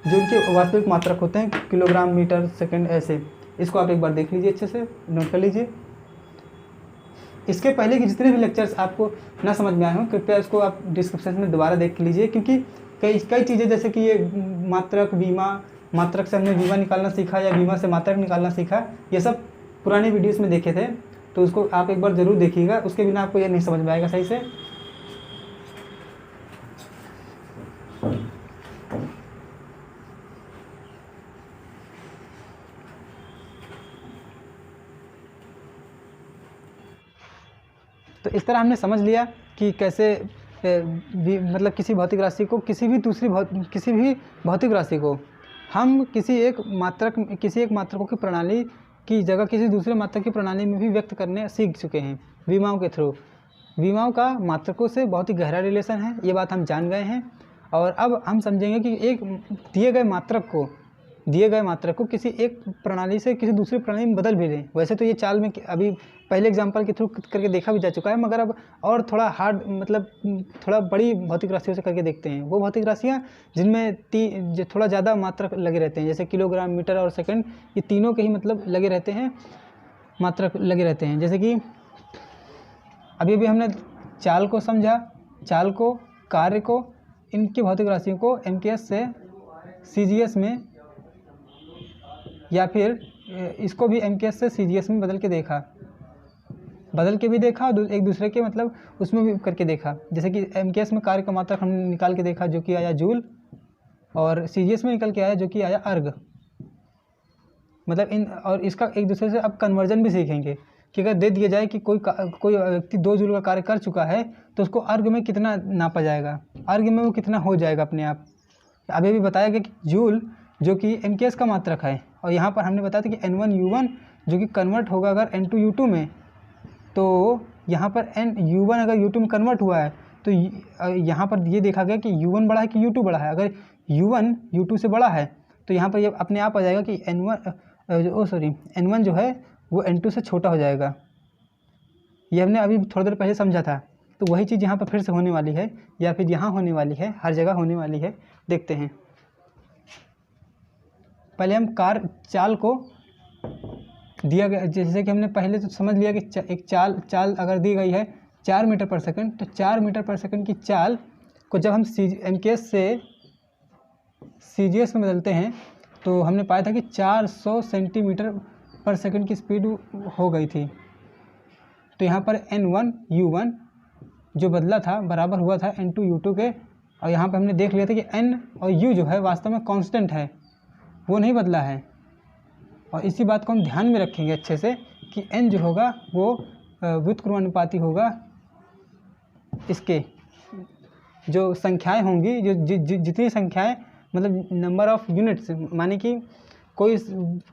जो इनके वास्तविक मात्रक होते हैं किलोग्राम मीटर सेकंड ऐसे, इसको आप एक बार देख लीजिए, अच्छे से नोट कर लीजिए। इसके पहले के जितने भी लेक्चर्स आपको ना समझ में आए हों कृपया इसको आप डिस्क्रिप्शन में दोबारा देख लीजिए, क्योंकि कई चीज़ें जैसे कि ये मात्रक से हमने बीमा निकालना सीखा या बीमा से मात्रक निकालना सीखा, ये सब पुराने वीडियोस में देखे थे, तो उसको आप एक बार ज़रूर देखिएगा, उसके बिना आपको ये नहीं समझ में आएगा सही से। तो इस तरह हमने समझ लिया कि कैसे मतलब किसी भौतिक राशि को किसी भी भौतिक राशि को हम किसी एक मात्रकों की प्रणाली की जगह किसी दूसरे मात्रक की प्रणाली में भी व्यक्त करने सीख चुके हैं विमाओं के थ्रू। विमाओं का मात्रकों से बहुत ही गहरा रिलेशन है, ये बात हम जान गए हैं। और अब हम समझेंगे कि एक दिए गए मात्रक को किसी एक प्रणाली से किसी दूसरी प्रणाली में बदल भी दें। वैसे तो ये चाल में अभी पहले एग्जांपल के थ्रू करके देखा भी जा चुका है, मगर अब और थोड़ा हार्ड मतलब थोड़ा बड़ी भौतिक राशियों से करके देखते हैं। वो भौतिक राशियाँ जिनमें जो थोड़ा ज़्यादा मात्रक लगे रहते हैं, जैसे किलोग्राम, मीटर और सेकंड, ये तीनों के ही मतलब लगे रहते हैं, मात्रक लगे रहते हैं। जैसे कि अभी हमने चाल को समझा, चाल को, कार्य को, इनकी भौतिक राशियों को MKS से CGS में या फिर इसको भी MKS से CGS में बदल के देखा। बदल के भी देखा और एक दूसरे के मतलब उसमें भी करके देखा। जैसे कि MKS में कार्य का मात्रक हमने निकाल के देखा जो कि आया जूल, और CGS में निकल के आया जो कि आया अर्ग। मतलब इन और इसका एक दूसरे से अब कन्वर्जन भी सीखेंगे कि अगर दे दिया जाए कि कोई व्यक्ति 2 जूल का कार्य कर चुका है तो उसको अर्ग में कितना नापा जाएगा, अर्ग में वो कितना हो जाएगा अपने आप। अभी भी बताया गया कि जूल जो कि MKS का मात्रक है, और यहाँ पर हमने बताया था कि N1U1 जो कि कन्वर्ट होगा अगर N2U2 में, तो यहाँ पर U1 अगर U2 में कन्वर्ट हुआ है तो यहाँ पर ये देखा गया कि U1 बड़ा है कि U2 बड़ा है। अगर U1 U2 से बड़ा है तो यहाँ पर ये अपने आप आ जाएगा कि N1 जो है वो N2 से छोटा हो जाएगा। ये हमने अभी थोड़ी देर पहले समझा था। तो वही चीज़ यहाँ पर फिर से होने वाली है, या फिर यहाँ होने वाली है, हर जगह होने वाली है। देखते हैं, पहले हम चाल को दिया गया, जैसे कि हमने पहले तो समझ लिया कि एक चाल अगर दी गई है 4 मीटर पर सेकंड, तो 4 मीटर पर सेकंड की चाल को जब हम MKS से CGS में बदलते हैं तो हमने पाया था कि 400 सेंटीमीटर पर सेकंड की स्पीड हो गई थी। तो यहाँ पर N1U1 जो बदला था बराबर हुआ था N2U2 के, और यहाँ पर हमने देख लिया था कि N और U जो है वास्तव में कांस्टेंट है, वो नहीं बदला है। और इसी बात को हम ध्यान में रखेंगे अच्छे से कि N जो होगा वो व्युत्क्रमानुपाती होगा इसके, जो संख्याएं होंगी, जो जितनी संख्याएं मतलब नंबर ऑफ यूनिट्स, माने कि कोई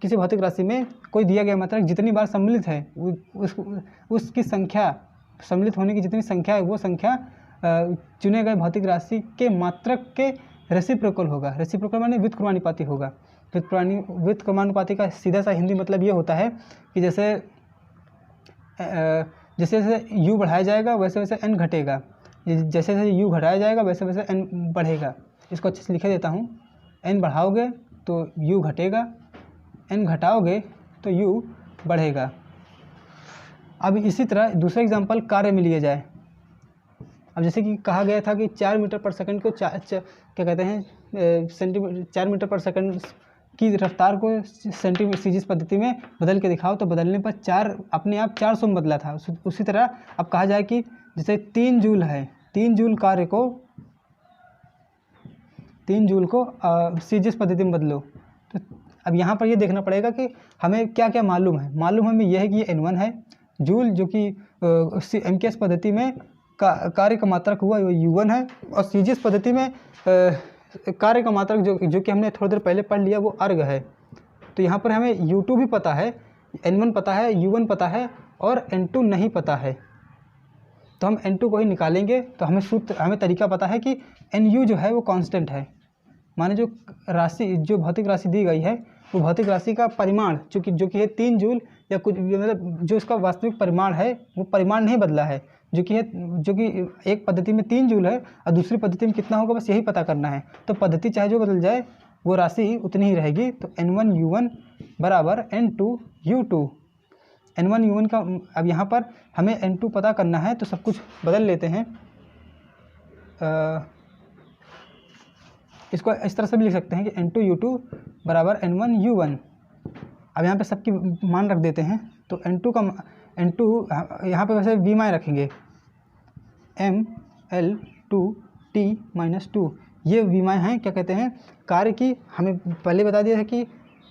किसी भौतिक राशि में कोई दिया गया मात्रक जितनी बार सम्मिलित है उसकी संख्या, सम्मिलित होने की जितनी संख्या है वो संख्या चुने गए भौतिक राशि के मात्रक के रेसिप्रोकल होगा। रेसिप्रोकल माने व्युत्क्रमानुपाती होगा। व्युत्क्रमानुपाती का सीधा सा हिंदी मतलब ये होता है कि जैसे जैसे U बढ़ाया जाएगा वैसे वैसे N घटेगा, जैसे जैसे U घटाया जाएगा वैसे वैसे N बढ़ेगा। इसको अच्छे से लिखे देता हूँ, N बढ़ाओगे तो U घटेगा, N घटाओगे तो U बढ़ेगा। अब इसी तरह दूसरा एग्जांपल कार्य में लिया जाए। अब जैसे कि कहा गया था कि 4 मीटर पर सेकंड को क्या कहते हैं 4 मीटर पर सेकंड की रफ्तार को CGS पद्धति में बदल के दिखाओ, तो बदलने पर 4 अपने आप 400 में बदला था। उसी तरह अब कहा जाए कि जैसे 3 जूल है, 3 जूल कार्य को 3 जूल को CGS पद्धति में बदलो। तो अब यहाँ पर ये देखना पड़ेगा कि हमें क्या क्या मालूम है। मालूम हमें यह है कि ये N1 है, जूल जो कि MKS पद्धति में कार्य का मात्रक हुआ वो U1 है, और CGS पद्धति में कार्य का मात्रक जो कि हमने थोड़ी देर पहले पढ़ लिया वो अर्ग है। तो यहाँ पर हमें U2 भी पता है, N1 पता है, U1 पता है और N2 नहीं पता है। तो हम N2 को ही निकालेंगे। तो हमें तरीका पता है कि NU जो है वो कांस्टेंट है, माने जो भौतिक राशि दी गई है वो भौतिक राशि का परिमाण जो कि है 3 जूल या कुछ, मतलब जो इसका वास्तविक परिमाण है वो परिमाण नहीं बदला है, जो कि एक पद्धति में 3 जूल है और दूसरी पद्धति में कितना होगा बस यही पता करना है। तो पद्धति चाहे जो बदल जाए वो राशि उतनी ही रहेगी। तो N1U1 बराबर N2U2। N1U1 का अब यहाँ पर हमें N2 पता करना है तो सब कुछ बदल लेते हैं। इसको इस तरह से भी लिख सकते हैं कि N2U2 बराबर N1U1। अब यहाँ पे सबकी मान रख देते हैं। तो N2 यहाँ पे वैसे V रखेंगे, ML2T-2 ये V हैं क्या कहते हैं कार्य की। हमें पहले बता दिया है कि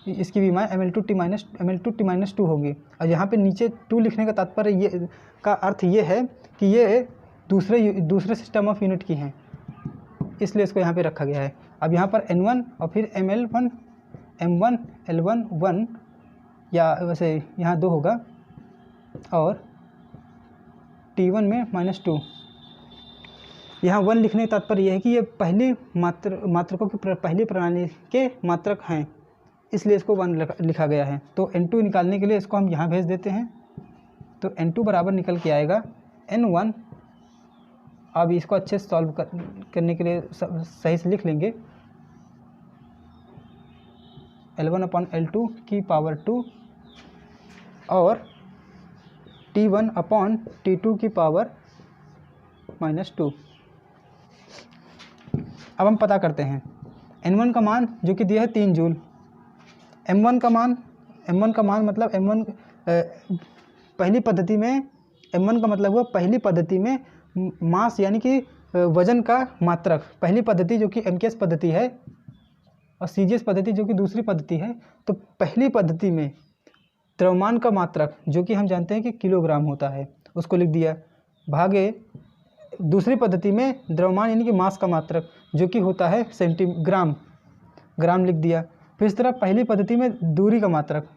इसकी V ML2T-2 होगी। और यहाँ पे नीचे 2 लिखने का तात्पर्य ये का अर्थ ये है कि ये दूसरे सिस्टम ऑफ यूनिट की हैं, इसलिए इसको यहाँ पे रखा गया है। अब यहाँ पर N1 और फिर ML1 M1 L1 1 या वैसे यहाँ 2 होगा और T1 में -2। यहाँ 1 लिखने का तात्पर्य यह है कि ये पहली मात्रकों की पहली प्रणाली के मात्रक हैं, इसलिए इसको 1 लिखा गया है। तो N2 निकालने के लिए इसको हम यहाँ भेज देते हैं। तो N2 बराबर निकल के आएगा N1। अब इसको अच्छे से सॉल्व करने के लिए सही से लिख लेंगे, L1/L2 की पावर 2 और T1/T2 की पावर -2। अब हम पता करते हैं N1 का मान जो कि दिया है 3 जूल। M1 का मान मतलब M1 पहली पद्धति में m1 का मतलब हुआ पहली पद्धति में मास यानी कि वजन का मात्रक, पहली पद्धति जो कि MKS पद्धति है और CGS पद्धति जो कि दूसरी पद्धति है। तो पहली पद्धति में द्रव्यमान का मात्रक जो कि हम जानते हैं कि किलोग्राम होता है, उसको लिख दिया, भागे दूसरी पद्धति में द्रव्यमान यानी कि मास का मात्रक जो कि होता है सेंटीग्राम, ग्राम लिख दिया। फिर इस तरह पहली पद्धति में दूरी का मात्रक,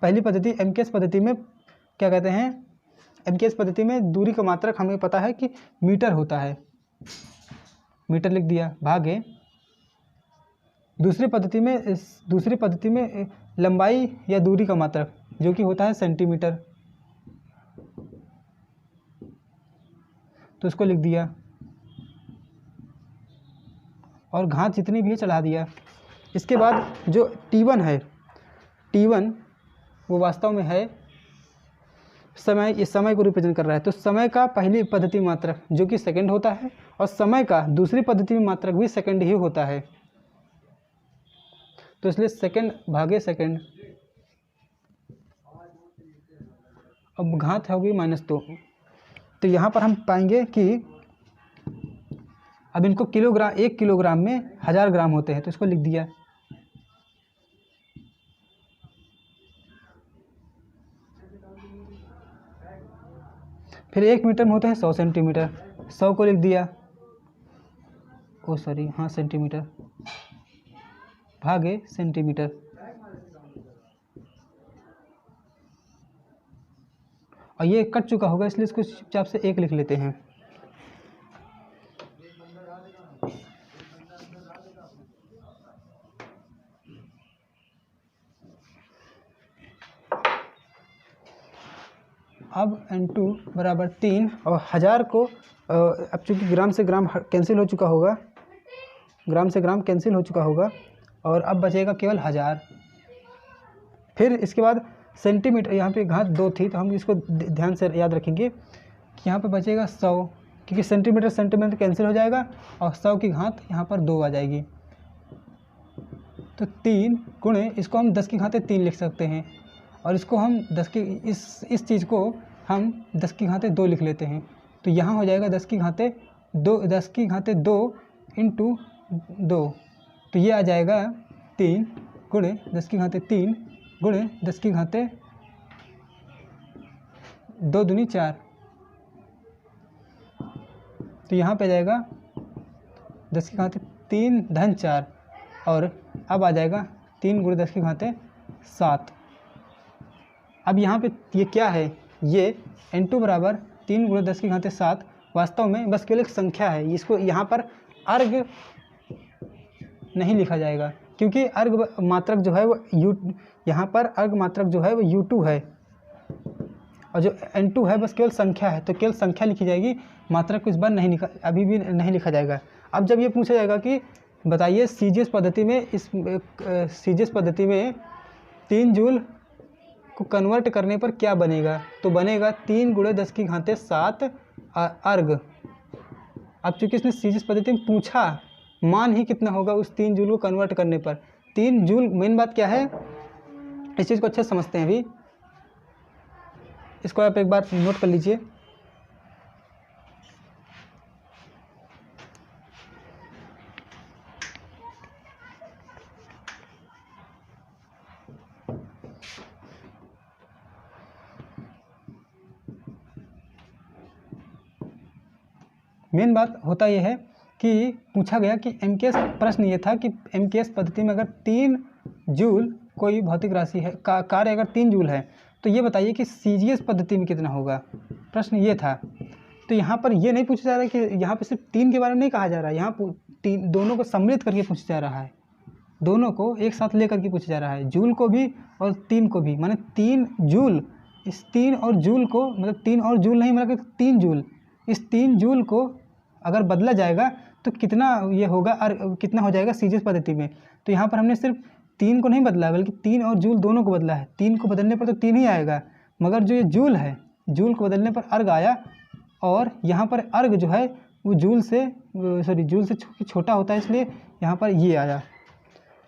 पहली पद्धति MKS पद्धति में क्या कहते हैं, MKS पद्धति में दूरी का मात्रक हमें पता है कि मीटर होता है, मीटर लिख दिया, भागे दूसरी पद्धति में लंबाई या दूरी का मात्रक जो कि होता है सेंटीमीटर, तो इसको लिख दिया और घात जितनी भी है चढ़ा दिया। इसके बाद जो T1 है, T1 वो वास्तव में है समय, इस समय को रिप्रेजेंट कर रहा है। तो समय का पहली पद्धति मात्रक जो कि सेकंड होता है और समय का दूसरी पद्धति में मात्रक भी सेकंड ही होता है, तो इसलिए सेकंड भागे सेकंड। अब घात होगी -2, तो यहाँ पर हम पाएंगे कि अब इनको किलोग्राम, 1 किलोग्राम में 1000 ग्राम होते हैं, तो इसको लिख दिया। फिर 1 मीटर में होते हैं 100 सेंटीमीटर, 100 को लिख दिया, सेंटीमीटर, भागे सेंटीमीटर। और ये कट चुका होगा इसलिए इसको चुपचाप से 1 लिख लेते हैं। अब N2 बराबर 3 और 1000 को अब चूँकि ग्राम से ग्राम कैंसिल हो चुका होगा, ग्राम से ग्राम कैंसिल हो चुका होगा और अब बचेगा केवल 1000। फिर इसके बाद सेंटीमीटर, यहाँ पे घात 2 थी तो हम इसको ध्यान से याद रखेंगे कि यहाँ पे बचेगा 100, क्योंकि सेंटीमीटर कैंसिल हो जाएगा और 100 की घात यहाँ पर 2 आ जाएगी। तो 3 गुणे, इसको हम 10 की घाते 3 लिख सकते हैं और इसको हम 10 की इस चीज़ को हम 10 की घाते 2 लिख लेते हैं। तो यहाँ हो जाएगा 10 की घाते 2 इंटू 2, तो ये आ जाएगा 3 गुणे 10 की घाते 3 गुणे 10 की घाते 2 दूनी 4, तो यहाँ पे जाएगा 10 की घाते 3 धन 4 और अब आ जाएगा 3 गुणे 10 की घाते 7। अब यहाँ पे ये क्या है, ये N2 बराबर 3 गुणे 10 की घाते 7 वास्तव में बस केवल एक संख्या है। इसको यहाँ पर अर्घ नहीं लिखा जाएगा क्योंकि अर्घ मात्रक जो है वो यहाँ पर अर्घ मात्रक जो है वो U2 है और जो N2 है बस केवल संख्या है, तो केवल संख्या लिखी जाएगी, मात्रक को इस बार नहीं लिखा, अभी भी नहीं लिखा जाएगा। अब जब ये पूछा जाएगा कि बताइए CGS पद्धति में 3 जूल को कन्वर्ट करने पर क्या बनेगा, तो बनेगा 3 गुणे 10 की घाते 7 अर्घ। अब चूँकि इसने CGS पद्धति में पूछा, मान ही कितना होगा उस 3 जूल को कन्वर्ट करने पर। 3 जूल, मेन बात क्या है, इस चीज़ को अच्छे से समझते हैं। अभी इसको आप एक बार नोट कर लीजिए। मेन बात होता यह है कि पूछा गया कि MKS, प्रश्न ये था कि MKS पद्धति में अगर 3 जूल कोई भौतिक राशि है, कार्य अगर 3 जूल है, तो ये बताइए कि CGS पद्धति में कितना होगा, प्रश्न ये था। तो यहाँ पर ये नहीं पूछा जा रहा है कि यहाँ पर सिर्फ 3 के बारे में नहीं कहा जा रहा है, यहाँ दोनों को सम्मिलित करके पूछा जा रहा है, दोनों को एक साथ लेकर के पूछा जा रहा है, जूल को भी और 3 को भी। माने 3 जूल, इस 3 और जूल को, मतलब 3 और जूल नहीं, मतलब 3 जूल, इस 3 जूल को अगर बदला जाएगा तो कितना ये होगा, कितना हो जाएगा CGS पद्धति में। तो यहाँ पर हमने सिर्फ 3 को नहीं बदला बल्कि 3 और जूल दोनों को बदला है। 3 को बदलने पर तो 3 ही आएगा, मगर जो ये जूल है, जूल को बदलने पर अर्घ आया और यहाँ पर अर्घ जो है वो जूल से छोटा होता है, इसलिए यहाँ पर ये आया।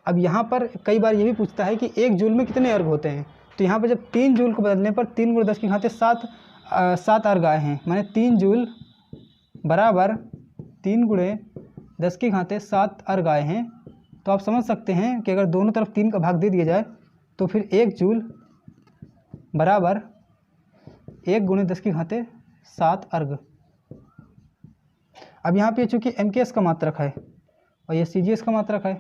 अब यहाँ पर कई बार ये भी पूछता है कि 1 जूल में कितने अर्घ होते हैं, तो यहाँ पर जब 3 जूल को बदलने पर 3 गुणे 10 की घाते 7 7 अर्ग आए हैं, माने 3 जूल बराबर 3 गुणे 10 की घाते 7 अर्ग आए हैं। तो आप समझ सकते हैं कि अगर दोनों तरफ 3 का भाग दे दिया जाए तो फिर 1 जूल बराबर 1 गुणे 10 की घाते 7 अर्ग। अब यहाँ पे चूँकि MKS का मात्रक है और ये CGS का मात्रक है,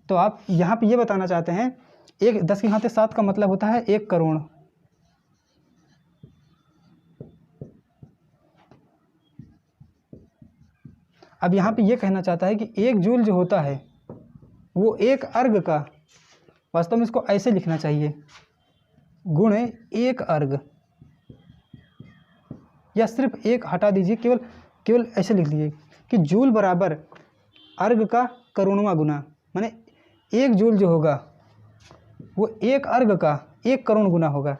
तो आप यहाँ पे ये बताना चाहते हैं 10 की घाते 7 का मतलब होता है 1 करोड़। अब यहाँ पे ये कहना चाहता है कि 1 जूल जो होता है वो 1 अर्ग का, वास्तव में इसको ऐसे लिखना चाहिए, गुणे 1 अर्ग, या सिर्फ 1 हटा दीजिए, केवल ऐसे लिख लीजिए कि जूल बराबर अर्ग का करोड़वां गुना, माने 1 जूल जो होगा वो 1 अर्ग का 1 करोड़ गुना होगा।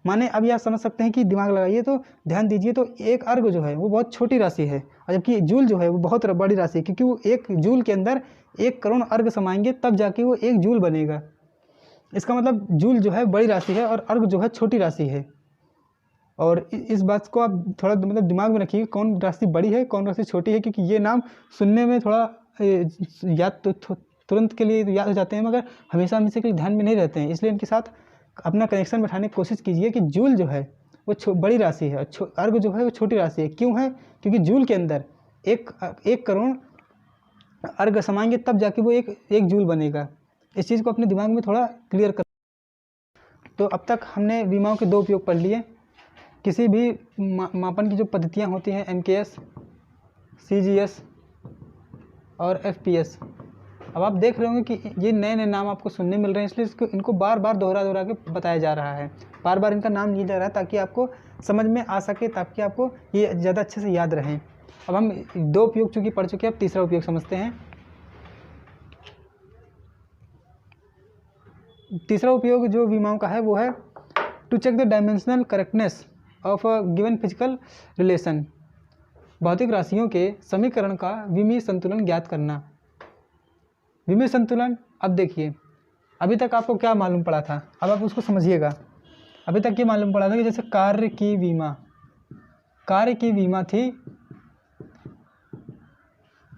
माने अब यह समझ सकते हैं कि दिमाग लगाइए तो ध्यान दीजिए, तो 1 अर्ग जो है वो बहुत छोटी राशि है, और जबकि जूल जो है वो बहुत बड़ी राशि है, क्योंकि वो 1 जूल के अंदर 1 करोड़ अर्ग समाएंगे तब जाके वो 1 जूल बनेगा। इसका मतलब जूल जो है बड़ी राशि है और अर्ग जो है छोटी राशि है। और इस बात को आप थोड़ा मतलब दिमाग में रखिए, कौन राशि बड़ी है कौन राशि छोटी है, क्योंकि ये नाम सुनने में थोड़ा याद तो तुरंत के लिए याद हो जाते हैं, मगर हमेशा के लिए ध्यान में नहीं रहते हैं। इसलिए इनके साथ अपना कनेक्शन बैठाने की कोशिश कीजिए कि जूल जो है वो बड़ी राशि है, अर्ग जो है वो छोटी राशि है। क्यों है? क्योंकि जूल के अंदर 1 करोड़ अर्ग समाएंगे तब जाके वो एक जूल बनेगा। इस चीज़ को अपने दिमाग में थोड़ा क्लियर कर। तो अब तक हमने विमाओं के 2 उपयोग पढ़ लिए। किसी भी मापन की जो पद्धतियाँ होती हैं MKS, CGS और FPS, अब आप देख रहे होंगे कि ये नए नए नाम आपको सुनने मिल रहे हैं, इसलिए इनको बार बार दोहरा के बताया जा रहा है, बार बार इनका नाम लिया जा रहा है ताकि आपको समझ में आ सके, ताकि आपको ये ज़्यादा अच्छे से याद रहें। अब हम 2 उपयोग चूँकि पढ़ चुके हैं, अब तीसरा उपयोग समझते हैं। तीसरा उपयोग जो विमाओं का है वो है to check the dimensional correctness of a given physical relation, भौतिक राशियों के समीकरण का विमीय संतुलन ज्ञात करना। विमीय संतुलन, अब देखिए अभी तक आपको क्या मालूम पड़ा था, अब आप उसको समझिएगा। अभी तक ये मालूम पड़ा था कि जैसे कार्य की विमा थी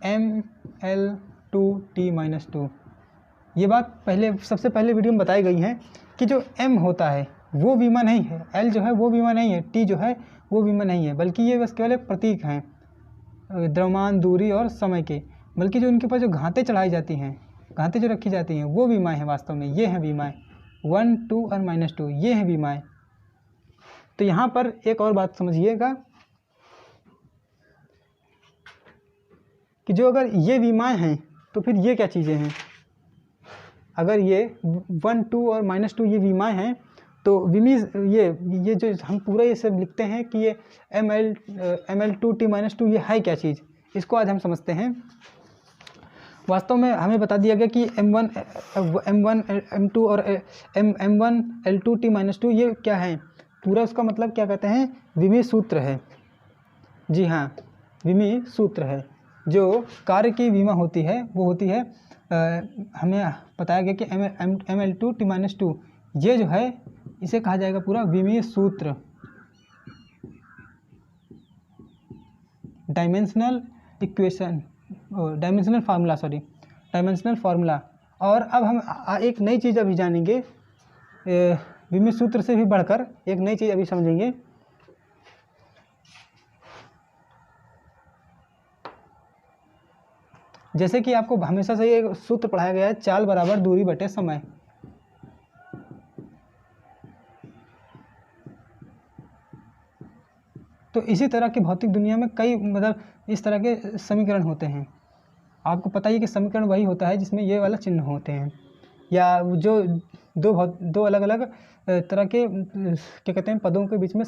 mL2T-2। ये बात सबसे पहले वीडियो में बताई गई है कि जो m होता है वो विमा नहीं है, L जो है वो विमा नहीं है, T जो है वो विमा नहीं है, बल्कि ये बस केवल एक प्रतीक हैं द्रव्यमान, दूरी और समय के। बल्कि जो उनके पास जो घातें चढ़ाई जाती हैं, घातें जो रखी जाती हैं वो विमाएँ हैं। वास्तव में ये हैं विमाएँ, 1, 2 और -2, ये हैं विमाएँ। तो यहाँ पर एक और बात समझिएगा कि जो अगर ये विमाएँ हैं तो फिर ये क्या चीज़ें हैं। अगर ये 1, 2 और -2 ये विमाएँ हैं तो विमी ये जो हम पूरा ये सब लिखते हैं कि ये mL2T-2 ये है क्या चीज़, इसको आज हम समझते हैं। वास्तव में हमें बता दिया गया कि M1, M2 और M1 L2T-2 ये क्या है, पूरा उसका मतलब क्या कहते हैं, विमीय सूत्र है। जी हाँ, विमीय सूत्र है। जो कार्य की विमा होती है वो होती है हमें बताया गया कि mL2T-2 ये जो है इसे कहा जाएगा पूरा विमीय सूत्र, डायमेंशनल फार्मूला। और अब हम एक नई चीज़ अभी जानेंगे, विमीय सूत्र से भी बढ़कर एक नई चीज़ अभी समझेंगे। जैसे कि आपको हमेशा से ये सूत्र पढ़ाया गया है, चाल बराबर दूरी बटे समय। तो इसी तरह की भौतिक दुनिया में कई मतलब इस तरह के समीकरण होते हैं। आपको पता ही कि समीकरण वही होता है जिसमें ये वाला चिन्ह होते हैं, या जो दो अलग अलग तरह के क्या कहते हैं पदों के बीच में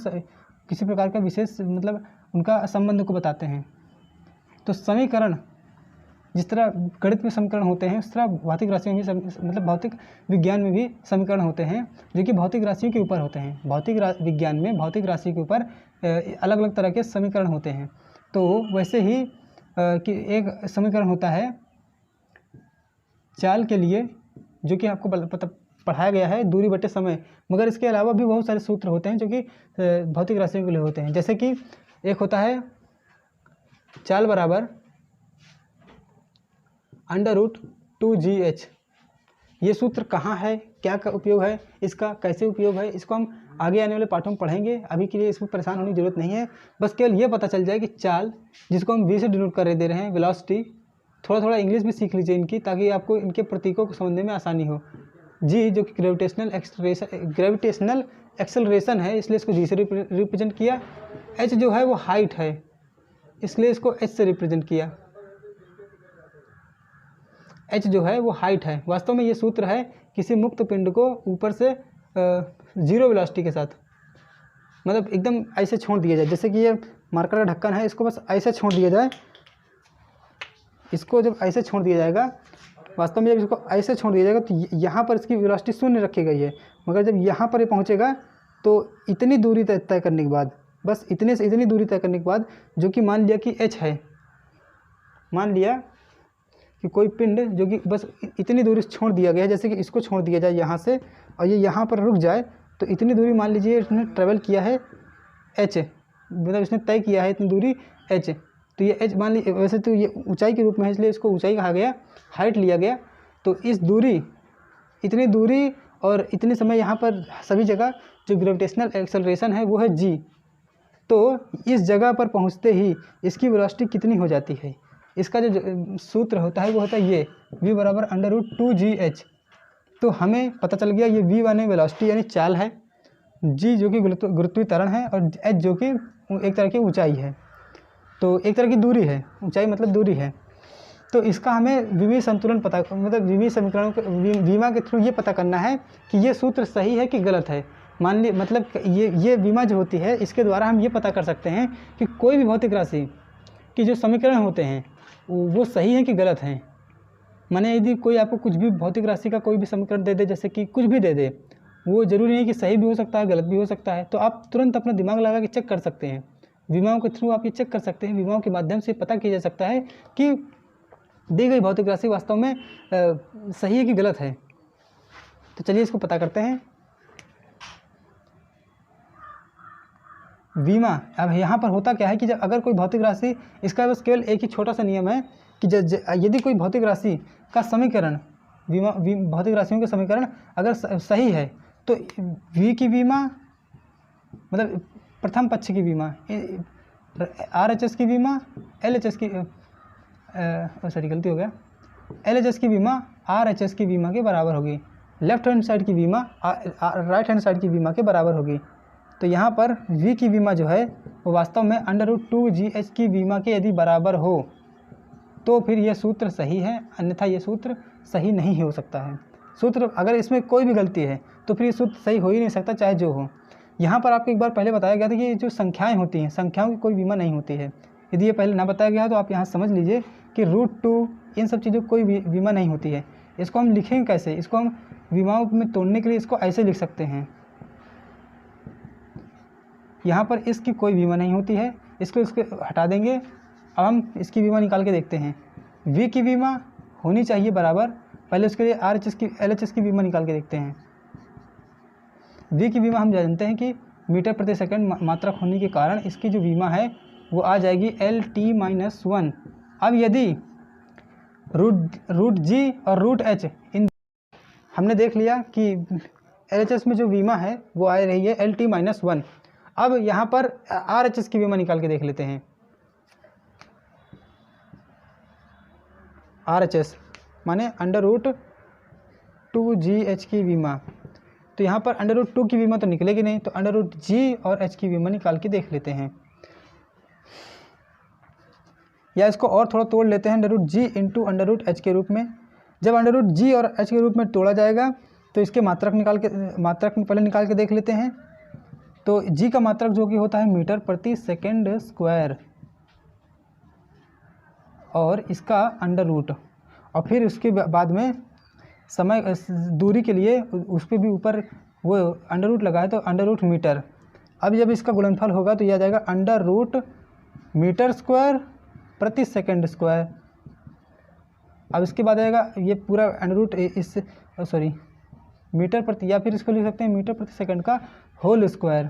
किसी प्रकार का विशेष मतलब उनका संबंध को बताते हैं। तो समीकरण जिस तरह गणित में समीकरण होते हैं उस तरह भौतिक राशियों में भी मतलब भौतिक विज्ञान में भी समीकरण होते हैं जो कि भौतिक राशियों के ऊपर होते हैं। भौतिक विज्ञान में भौतिक राशि के ऊपर अलग अलग तरह के समीकरण होते हैं। तो वैसे ही कि एक समीकरण होता है चाल के लिए, जो कि आपको पढ़ाया गया है दूरी बटे समय, मगर इसके अलावा भी बहुत सारे सूत्र होते हैं जो कि भौतिक राशियों के लिए होते हैं। जैसे कि एक होता है चाल बराबर √2GH। ये सूत्र कहाँ है, क्या का उपयोग है, इसका कैसे उपयोग है, इसको हम आगे आने वाले पाठों में पढ़ेंगे। अभी के लिए इसमें परेशान होने की जरूरत नहीं है, बस केवल ये पता चल जाए कि चाल, जिसको हम v से डिनोट कर दे रहे हैं, वेलोसिटी, थोड़ा थोड़ा इंग्लिश भी सीख लीजिए इनकी, ताकि आपको इनके प्रतीकों को समझने में आसानी हो। जी जो कि ग्रेविटेशनल एक्सेलरेशन है, इसलिए इसको जी से रिप्रेजेंट किया। एच जो है वो हाइट है, इसलिए इसको एच से रिप्रेजेंट किया। एच जो है वो हाइट है। वास्तव में ये सूत्र है किसी मुक्त पिंड को ऊपर से जीरो वेलोसिटी के साथ, मतलब एकदम ऐसे छोड़ दिया जाए, जैसे कि ये मार्कर का ढक्कन है, इसको बस ऐसे छोड़ दिया जाए। इसको जब ऐसे छोड़ दिया जाएगा, वास्तव में जब इसको ऐसे छोड़ दिया जाएगा तो यहाँ पर इसकी वेलोसिटी शून्य रखी गई है, मगर जब यहाँ पर ये पहुँचेगा तो इतनी दूरी तय करने के बाद, बस इतने से इतनी दूरी तय करने के बाद, जो कि मान लिया कि एच है, मान लिया कि कोई पिंड जो कि बस इतनी दूरी छोड़ दिया गया है, जैसे कि इसको छोड़ दिया जाए यहाँ से और ये यहाँ पर रुक जाए, तो इतनी दूरी मान लीजिए इसने ट्रेवल किया है h, मतलब इसने तय किया है इतनी दूरी h। तो ये h मान लीजिए, वैसे तो ये ऊंचाई के रूप में है इसलिए इसको ऊंचाई कहा गया, हाइट लिया गया। तो इस दूरी, इतनी दूरी और इतने समय यहाँ पर सभी जगह जो ग्रेविटेशनल एक्सेलरेशन है वो है g। तो इस जगह पर पहुँचते ही इसकी वेलोसिटी कितनी हो जाती है, इसका जो सूत्र होता है वो होता है ये v बराबर √2GH। तो हमें पता चल गया ये v माने वेलोसिटी यानी चाल है, g जो कि गुरुत्वीय त्वरण है, और h जो कि एक तरह की ऊंचाई है, तो एक तरह की दूरी है, ऊंचाई मतलब दूरी है। तो इसका हमें विमीय संतुलन पता, मतलब विमीय समीकरणों के विमा के थ्रू ये पता करना है कि ये सूत्र सही है कि गलत है। मान ली मतलब ये विमा जो होती है, इसके द्वारा हम ये पता कर सकते हैं कि कोई भी भौतिक राशि की जो समीकरण होते हैं वो सही है कि गलत हैं। माने यदि कोई आपको कुछ भी भौतिक राशि का कोई भी समीकरण दे दे, जैसे कि कुछ भी दे दे, वो जरूरी नहीं कि सही भी हो सकता है, गलत भी हो सकता है, तो आप तुरंत अपना दिमाग लगा के चेक कर सकते हैं। विमाओं के थ्रू आप ये चेक कर सकते हैं, विमाओं के माध्यम से पता किया जा सकता है कि दी गई भौतिक राशि वास्तव में सही है कि गलत है। तो चलिए इसको पता करते हैं। विमा, अब यहाँ पर होता क्या है कि जब अगर कोई भौतिक राशि, इसका बस केवल एक ही छोटा सा नियम है कि यदि कोई भौतिक राशि का समीकरण, भौतिक राशियों के समीकरण अगर सही है, तो v की विमा मतलब प्रथम पक्ष की विमा, RHS की विमा LHS की सॉरी गलती हो गया, LHS की विमा RHS की विमा के बराबर होगी, लेफ्ट हैंड साइड की विमा राइट हैंड साइड की विमा के बराबर होगी। तो यहाँ पर v की विमा जो है वो वास्तव में √2GH की विमा के यदि बराबर हो तो फिर यह सूत्र सही है, अन्यथा ये सूत्र सही नहीं हो सकता है। सूत्र अगर इसमें कोई भी गलती है तो फिर ये सूत्र सही हो ही नहीं सकता, चाहे जो हो। यहाँ पर आपको एक बार पहले बताया गया था कि जो संख्याएं होती हैं, संख्याओं की कोई विमा नहीं होती है। यदि ये पहले ना बताया गया तो आप यहाँ समझ लीजिए कि √2 इन सब चीज़ों की कोई विमा नहीं होती है। इसको हम लिखेंगे कैसे, इसको हम विमाओं में तोड़ने के लिए इसको ऐसे लिख सकते हैं, यहाँ पर इसकी कोई बीमा नहीं होती है, इसको हटा देंगे। अब हम इसकी बीमा निकाल के देखते हैं। v की बीमा होनी चाहिए बराबर, पहले उसके लिए LHS की बीमा निकाल के देखते हैं। v की बीमा हम जानते हैं कि मीटर प्रति सेकंड मात्रक होने के कारण इसकी जो बीमा है वो आ जाएगी LT-1। अब यदि √G और √H इन हमने देख लिया कि LHS में जो बीमा है वो आ रही है LT-1। अब यहाँ पर RHS की बीमा निकाल के देख लेते हैं। RHS माने √2GH की बीमा, तो यहाँ पर √2 की बीमा तो निकलेगी नहीं, तो √G और H की बीमा निकाल के देख लेते हैं। या इसको और थोड़ा तोड़ लेते हैं √G इंटू √H के रूप में। जब √G और H के रूप में तोड़ा जाएगा तो इसके मात्रक में पहले निकाल के देख लेते हैं। तो G का मात्रक जो कि होता है मीटर प्रति सेकंड स्क्वायर, और इसका √, और फिर उसके बाद में समय दूरी के लिए उस पर भी ऊपर वो √ लगाए तो √ मीटर। अब जब इसका गुणनफल होगा तो यह आ जाएगा √ मीटर स्क्वायर प्रति सेकंड स्क्वायर। अब इसके बाद आएगा ये पूरा √ इस मीटर प्रति, या फिर इसको लिख सकते हैं मीटर प्रति सेकंड का होल स्क्वायर,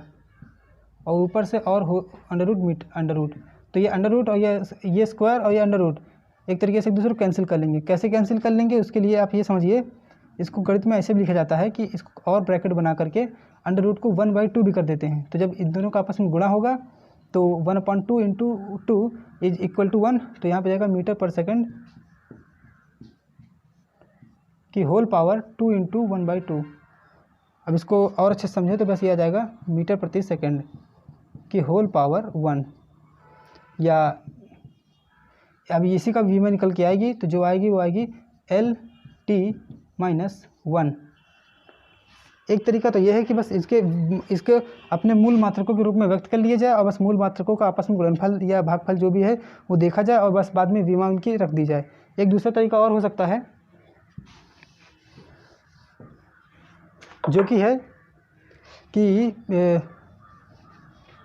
और ऊपर से और अंडर रूट। तो ये अंडर रूट और ये स्क्वायर और ये अंडर रूट एक तरीके से एक दूसरे को कैंसिल कर लेंगे। कैसे कैंसिल कर लेंगे उसके लिए आप ये समझिए, इसको गणित में ऐसे भी लिखा जाता है कि इसको और ब्रैकेट बना करके अंडर रूट को 1/2 भी कर देते हैं। तो जब इन दोनों का आपस में गुणा होगा तो 1/2 इंटू 2 इज इक्वल टू 1। तो यहाँ पे जाएगा मीटर पर सेकंड की होल पावर 2 इंटू 1/2। अब इसको और अच्छे से समझे तो बस ये आ जाएगा मीटर प्रति सेकंड की होल पावर 1, या अब इसी का वी में निकल के आएगी तो जो आएगी वो आएगी LT-1। एक तरीका तो ये है कि बस इसके अपने मूल मात्रकों के रूप में व्यक्त कर लिया जाए और बस मूल मात्रकों का आपस में गुणनफल या भागफल जो भी है वो देखा जाए और बस बाद में विमा उनकी रख दी जाए। एक दूसरा तरीका और हो सकता है जो कि है कि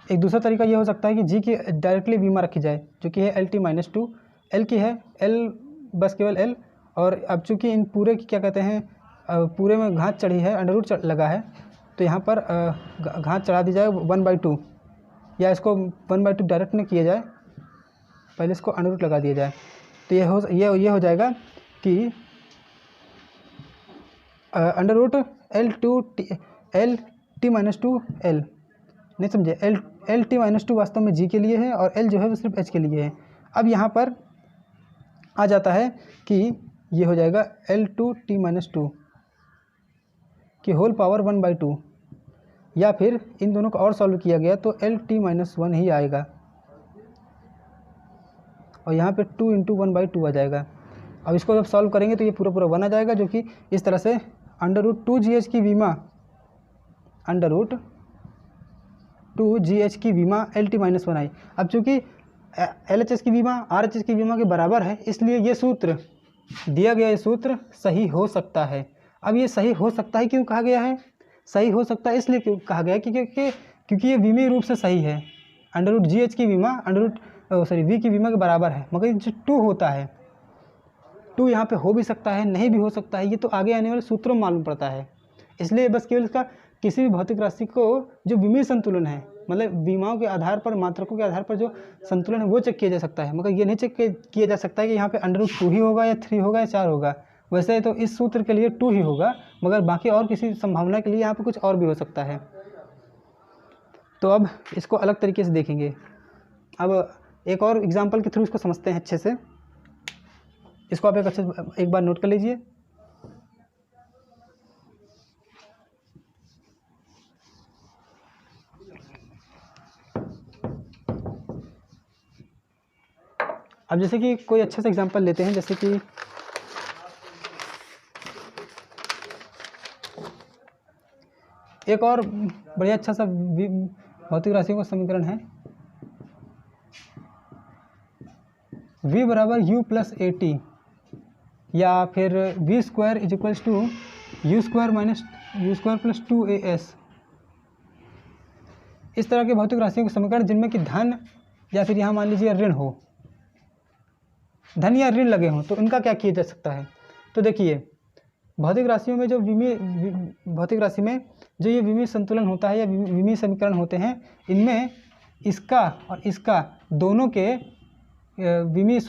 एक दूसरा तरीका ये हो सकता है कि जी की डायरेक्टली बीमा रखी जाए जो कि है LT-2। एल की है एल, बस केवल एल, और अब चूंकि इन पूरे की क्या कहते हैं पूरे में घात चढ़ी है, अंडर रूट लगा है, तो यहाँ पर घात चढ़ा दी जाए 1/2, या इसको 1/2 डायरेक्ट में किया जाए, पहले इसको अंडर रूट लगा दिया जाए। तो ये हो जाएगा कि अंडर रूट LT-2L, नहीं समझे, LT-2 वास्तव में जी के लिए है और एल जो है वो सिर्फ एच के लिए है। अब यहाँ पर आ जाता है कि ये हो जाएगा L2T-2 की होल पावर 1/2, या फिर इन दोनों को और सॉल्व किया गया तो LT-1 ही आएगा, और यहाँ पे 2 इंटू 1/2 आ जाएगा। अब इसको जब सॉल्व करेंगे तो ये पूरा 1 आ जाएगा, जो कि इस तरह से अंडर रूट 2GH की विमा, अंडर रूट 2GH की विमा LT-1 आई। अब चूँकि LHS की विमा RHS की विमा के बराबर है, इसलिए ये सूत्र दिया गया, ये सूत्र सही हो सकता है। अब ये सही हो सकता है क्यों कहा गया है? सही हो सकता है इसलिए क्यों कहा गया है क्योंकि ये विमीय रूप से सही है। अंडर रूट GH की विमा अंडर रूट V की विमा के बराबर है, मगर जो 2 होता है, 2 यहाँ पे हो भी सकता है, नहीं भी हो सकता है, ये तो आगे आने वाले सूत्रों में मालूम पड़ता है। इसलिए बस केवल इसका किसी भी भौतिक राशि को जो विमीय संतुलन है, मतलब विमाओं के आधार पर, मात्रकों के आधार पर जो संतुलन है वो चेक किया जा सकता है, मगर ये नहीं चेक किया जा सकता है कि यहाँ पे अंडर रूट 2 ही होगा या 3 होगा या 4 होगा। वैसे तो इस सूत्र के लिए 2 ही होगा, मगर बाकी और किसी संभावना के लिए यहाँ पे कुछ और भी हो सकता है। तो अब इसको अलग तरीके से देखेंगे। अब एक और एग्जाम्पल के थ्रू इसको समझते हैं अच्छे से। इसको आप एक बार नोट कर लीजिए। अब जैसे कि कोई अच्छा सा एग्जांपल लेते हैं, जैसे कि एक और बढ़िया अच्छा सा भौतिक राशियों का समीकरण है, v बराबर u प्लस AT, या फिर v square is equals to u square minus u square plus 2as। इस तरह के भौतिक राशियों के समीकरण जिनमें कि धन या फिर यहाँ मान लीजिए ऋण हो, धन या ऋण लगे हों, तो इनका क्या किया जा सकता है? तो देखिए, भौतिक राशियों में जो भौतिक राशि में जो ये विमीय संतुलन होता है या विमीय समीकरण होते हैं, इनमें इसका और इसका दोनों के विमीय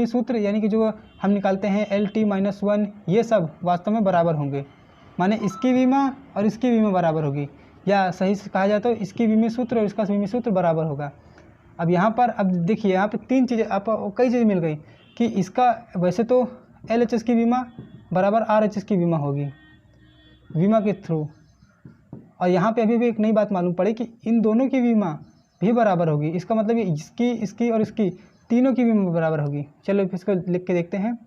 सूत्र यानी कि जो हम निकालते हैं LT-1, ये सब वास्तव में बराबर होंगे। माने इसकी विमा और इसकी विमा बराबर होगी, या सही से कहा जाए तो इसकी विमीय सूत्र और इसका विमीय सूत्र बराबर होगा। अब यहाँ पर अब देखिए, यहाँ पे 3 चीज़ें, आपको कई चीज़ें मिल गई कि इसका वैसे तो LHS की विमा बराबर RHS की विमा होगी विमा के थ्रू, और यहाँ पे अभी भी एक नई बात मालूम पड़ी कि इन दोनों की विमा भी बराबर होगी। इसका मतलब ये इसकी और इसकी तीनों की विमा बराबर होगी। चलो इसको लिख के देखते हैं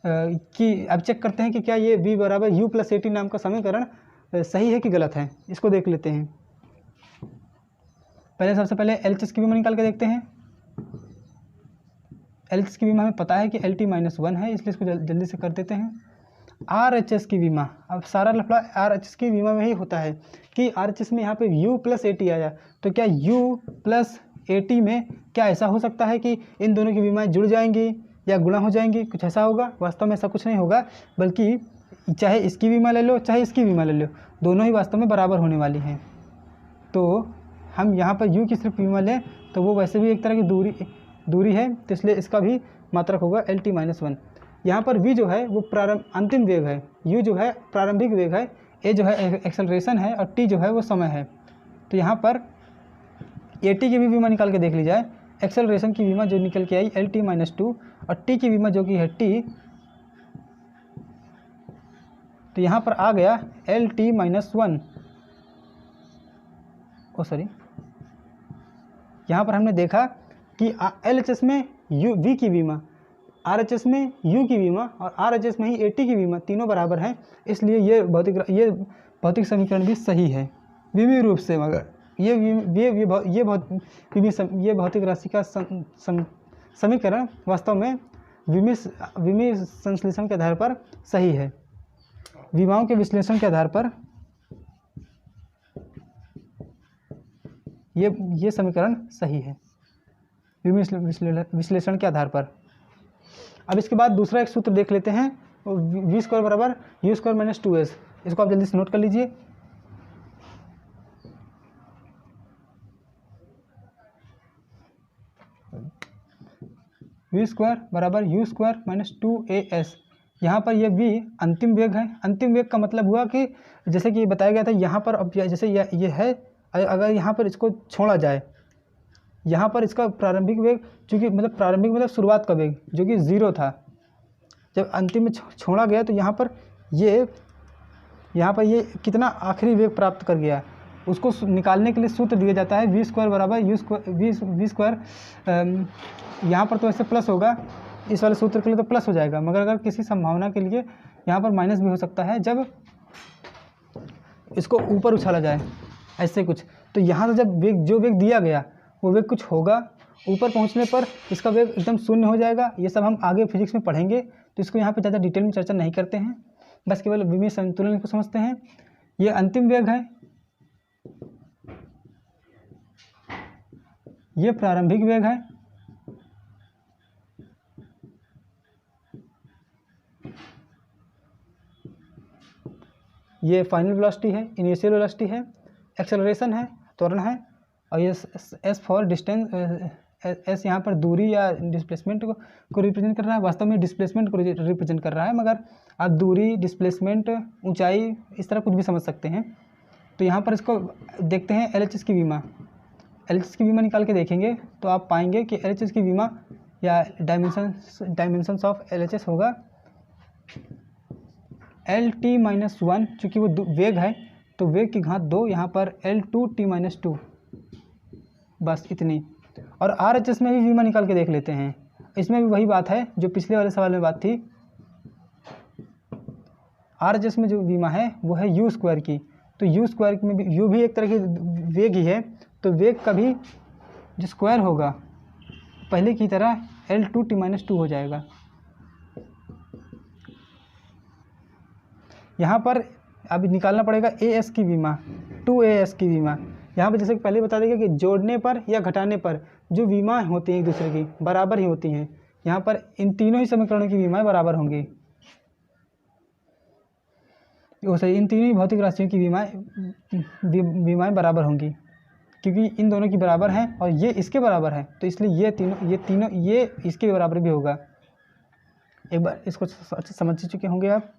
कि अब चेक करते हैं कि क्या ये v बराबर u प्लस AT नाम का समीकरण सही है कि गलत है। इसको देख लेते हैं। सबसे पहले LHS की विमा निकाल के देखते हैं। LHS की विमा हमें पता है कि LT-1 है, इसलिए इसको जल्दी से कर देते हैं। RHS की विमा, अब सारा लफड़ा RHS की विमा में ही होता है कि RHS में यहाँ पे U प्लस AT आया, तो क्या U प्लस AT में क्या ऐसा हो सकता है कि इन दोनों की विमाएँ जुड़ जाएंगी या गुणा हो जाएंगी? कुछ ऐसा होगा? वास्तव में ऐसा कुछ नहीं होगा, बल्कि चाहे इसकी विमा ले लो चाहे इसकी विमा ले लो, दोनों ही वास्तव में बराबर होने वाली हैं। तो हम यहाँ पर u की सिर्फ विमा लें तो वो वैसे भी एक तरह की दूरी है, तो इसलिए इसका भी मात्रक होगा LT-1। यहाँ पर v जो है वो अंतिम वेग है, u जो है प्रारंभिक वेग है, a जो है एक्सेलरेशन है और t जो है वो समय है। तो यहाँ पर at की भी विमा निकाल के देख ली जाए, एक्सेलरेशन की विमा जो निकल के आई LT-2 और t की विमा जो कि है t, तो यहाँ पर आ गया LT-1। यहाँ पर हमने देखा कि LHS में v की विमा, RHS में u की विमा और RHS में ही AT की विमा तीनों बराबर हैं, इसलिए ये भौतिक समीकरण भी सही है विमीय रूप से। मगर ये भौतिक राशि का समीकरण वास्तव में विमीय संश्लेषण के आधार पर सही है, विमाओं के विश्लेषण के आधार पर ये समीकरण सही है, विश्लेषण के आधार पर। अब इसके बाद दूसरा एक सूत्र देख लेते हैं, v² बराबर u² - 2s। इसको आप जल्दी से नोट कर लीजिए। v² बराबर u² - 2as। यहाँ पर ये v अंतिम वेग है। अंतिम वेग का मतलब हुआ कि जैसे कि बताया गया था यहाँ पर, अब जैसे ये है, अगर यहाँ पर इसको छोड़ा जाए, यहाँ पर इसका प्रारंभिक वेग, चूँकि मतलब प्रारंभिक मतलब शुरुआत का वेग जो कि 0 था, जब अंतिम में छोड़ा गया तो यहाँ पर ये कितना आखिरी वेग प्राप्त कर गया, उसको निकालने के लिए सूत्र दिया जाता है v² बराबर v²। यहाँ पर तो ऐसे प्लस होगा, इस वाले सूत्र के लिए तो प्लस हो जाएगा, मगर अगर किसी संभावना के लिए यहाँ पर माइनस भी हो सकता है जब इसको ऊपर उछाला जाए ऐसे कुछ। तो यहाँ से जब जो वेग दिया गया वो वेग कुछ होगा, ऊपर पहुँचने पर इसका वेग एकदम शून्य हो जाएगा। ये सब हम आगे फिजिक्स में पढ़ेंगे, तो इसको यहाँ पे ज़्यादा डिटेल में चर्चा नहीं करते हैं, बस केवल विमीय संतुलन को समझते हैं। ये अंतिम वेग है, ये प्रारंभिक वेग है, ये फाइनल वेलोसिटी है, इनिशियल वेलोसिटी है, एक्सेलरेशन है, त्वरण है, और ये एस फॉर डिस्टेंस, एस यहाँ पर दूरी या डिस्प्लेसमेंट को रिप्रेजेंट कर रहा है। वास्तव में डिस्प्लेसमेंट को रिप्रेजेंट कर रहा है, मगर आप दूरी, डिस्प्लेसमेंट, ऊंचाई इस तरह कुछ भी समझ सकते हैं। तो यहाँ पर इसको देखते हैं LHS की विमा। LHS की विमा निकाल के देखेंगे तो आप पाएंगे कि LHS की विमा या डायमेंशंस ऑफ LHS होगा LT-1, चूँकि वो वेग है तो वेग की घात 2, यहाँ पर L2T-2, बस इतनी। और RHS में भी विमा निकाल के देख लेते हैं। इसमें भी वही बात है जो पिछले वाले सवाल में बात थी। RHS में जो विमा है वो है u² की, तो u² में भी u भी एक तरह की वेग ही है, तो वेग का भी जो स्क्वायर होगा पहले की तरह L2T-2 हो जाएगा। यहाँ पर अभी निकालना पड़ेगा AS की विमा, 2AS की विमा। यहाँ पर जैसे पहले बता देगा कि जोड़ने पर या घटाने पर जो विमा होती हैं एक दूसरे की बराबर ही होती हैं। यहाँ पर इन तीनों ही समीकरणों की विमाएँ बराबर होंगी, इन तीनों ही भौतिक राशियों की विमाएँ बराबर होंगी, क्योंकि इन दोनों की बराबर हैं और ये इसके बराबर है, तो इसलिए ये तीनों इसके बराबर भी होगा। एक बार इसको अच्छे समझ चुके होंगे आप।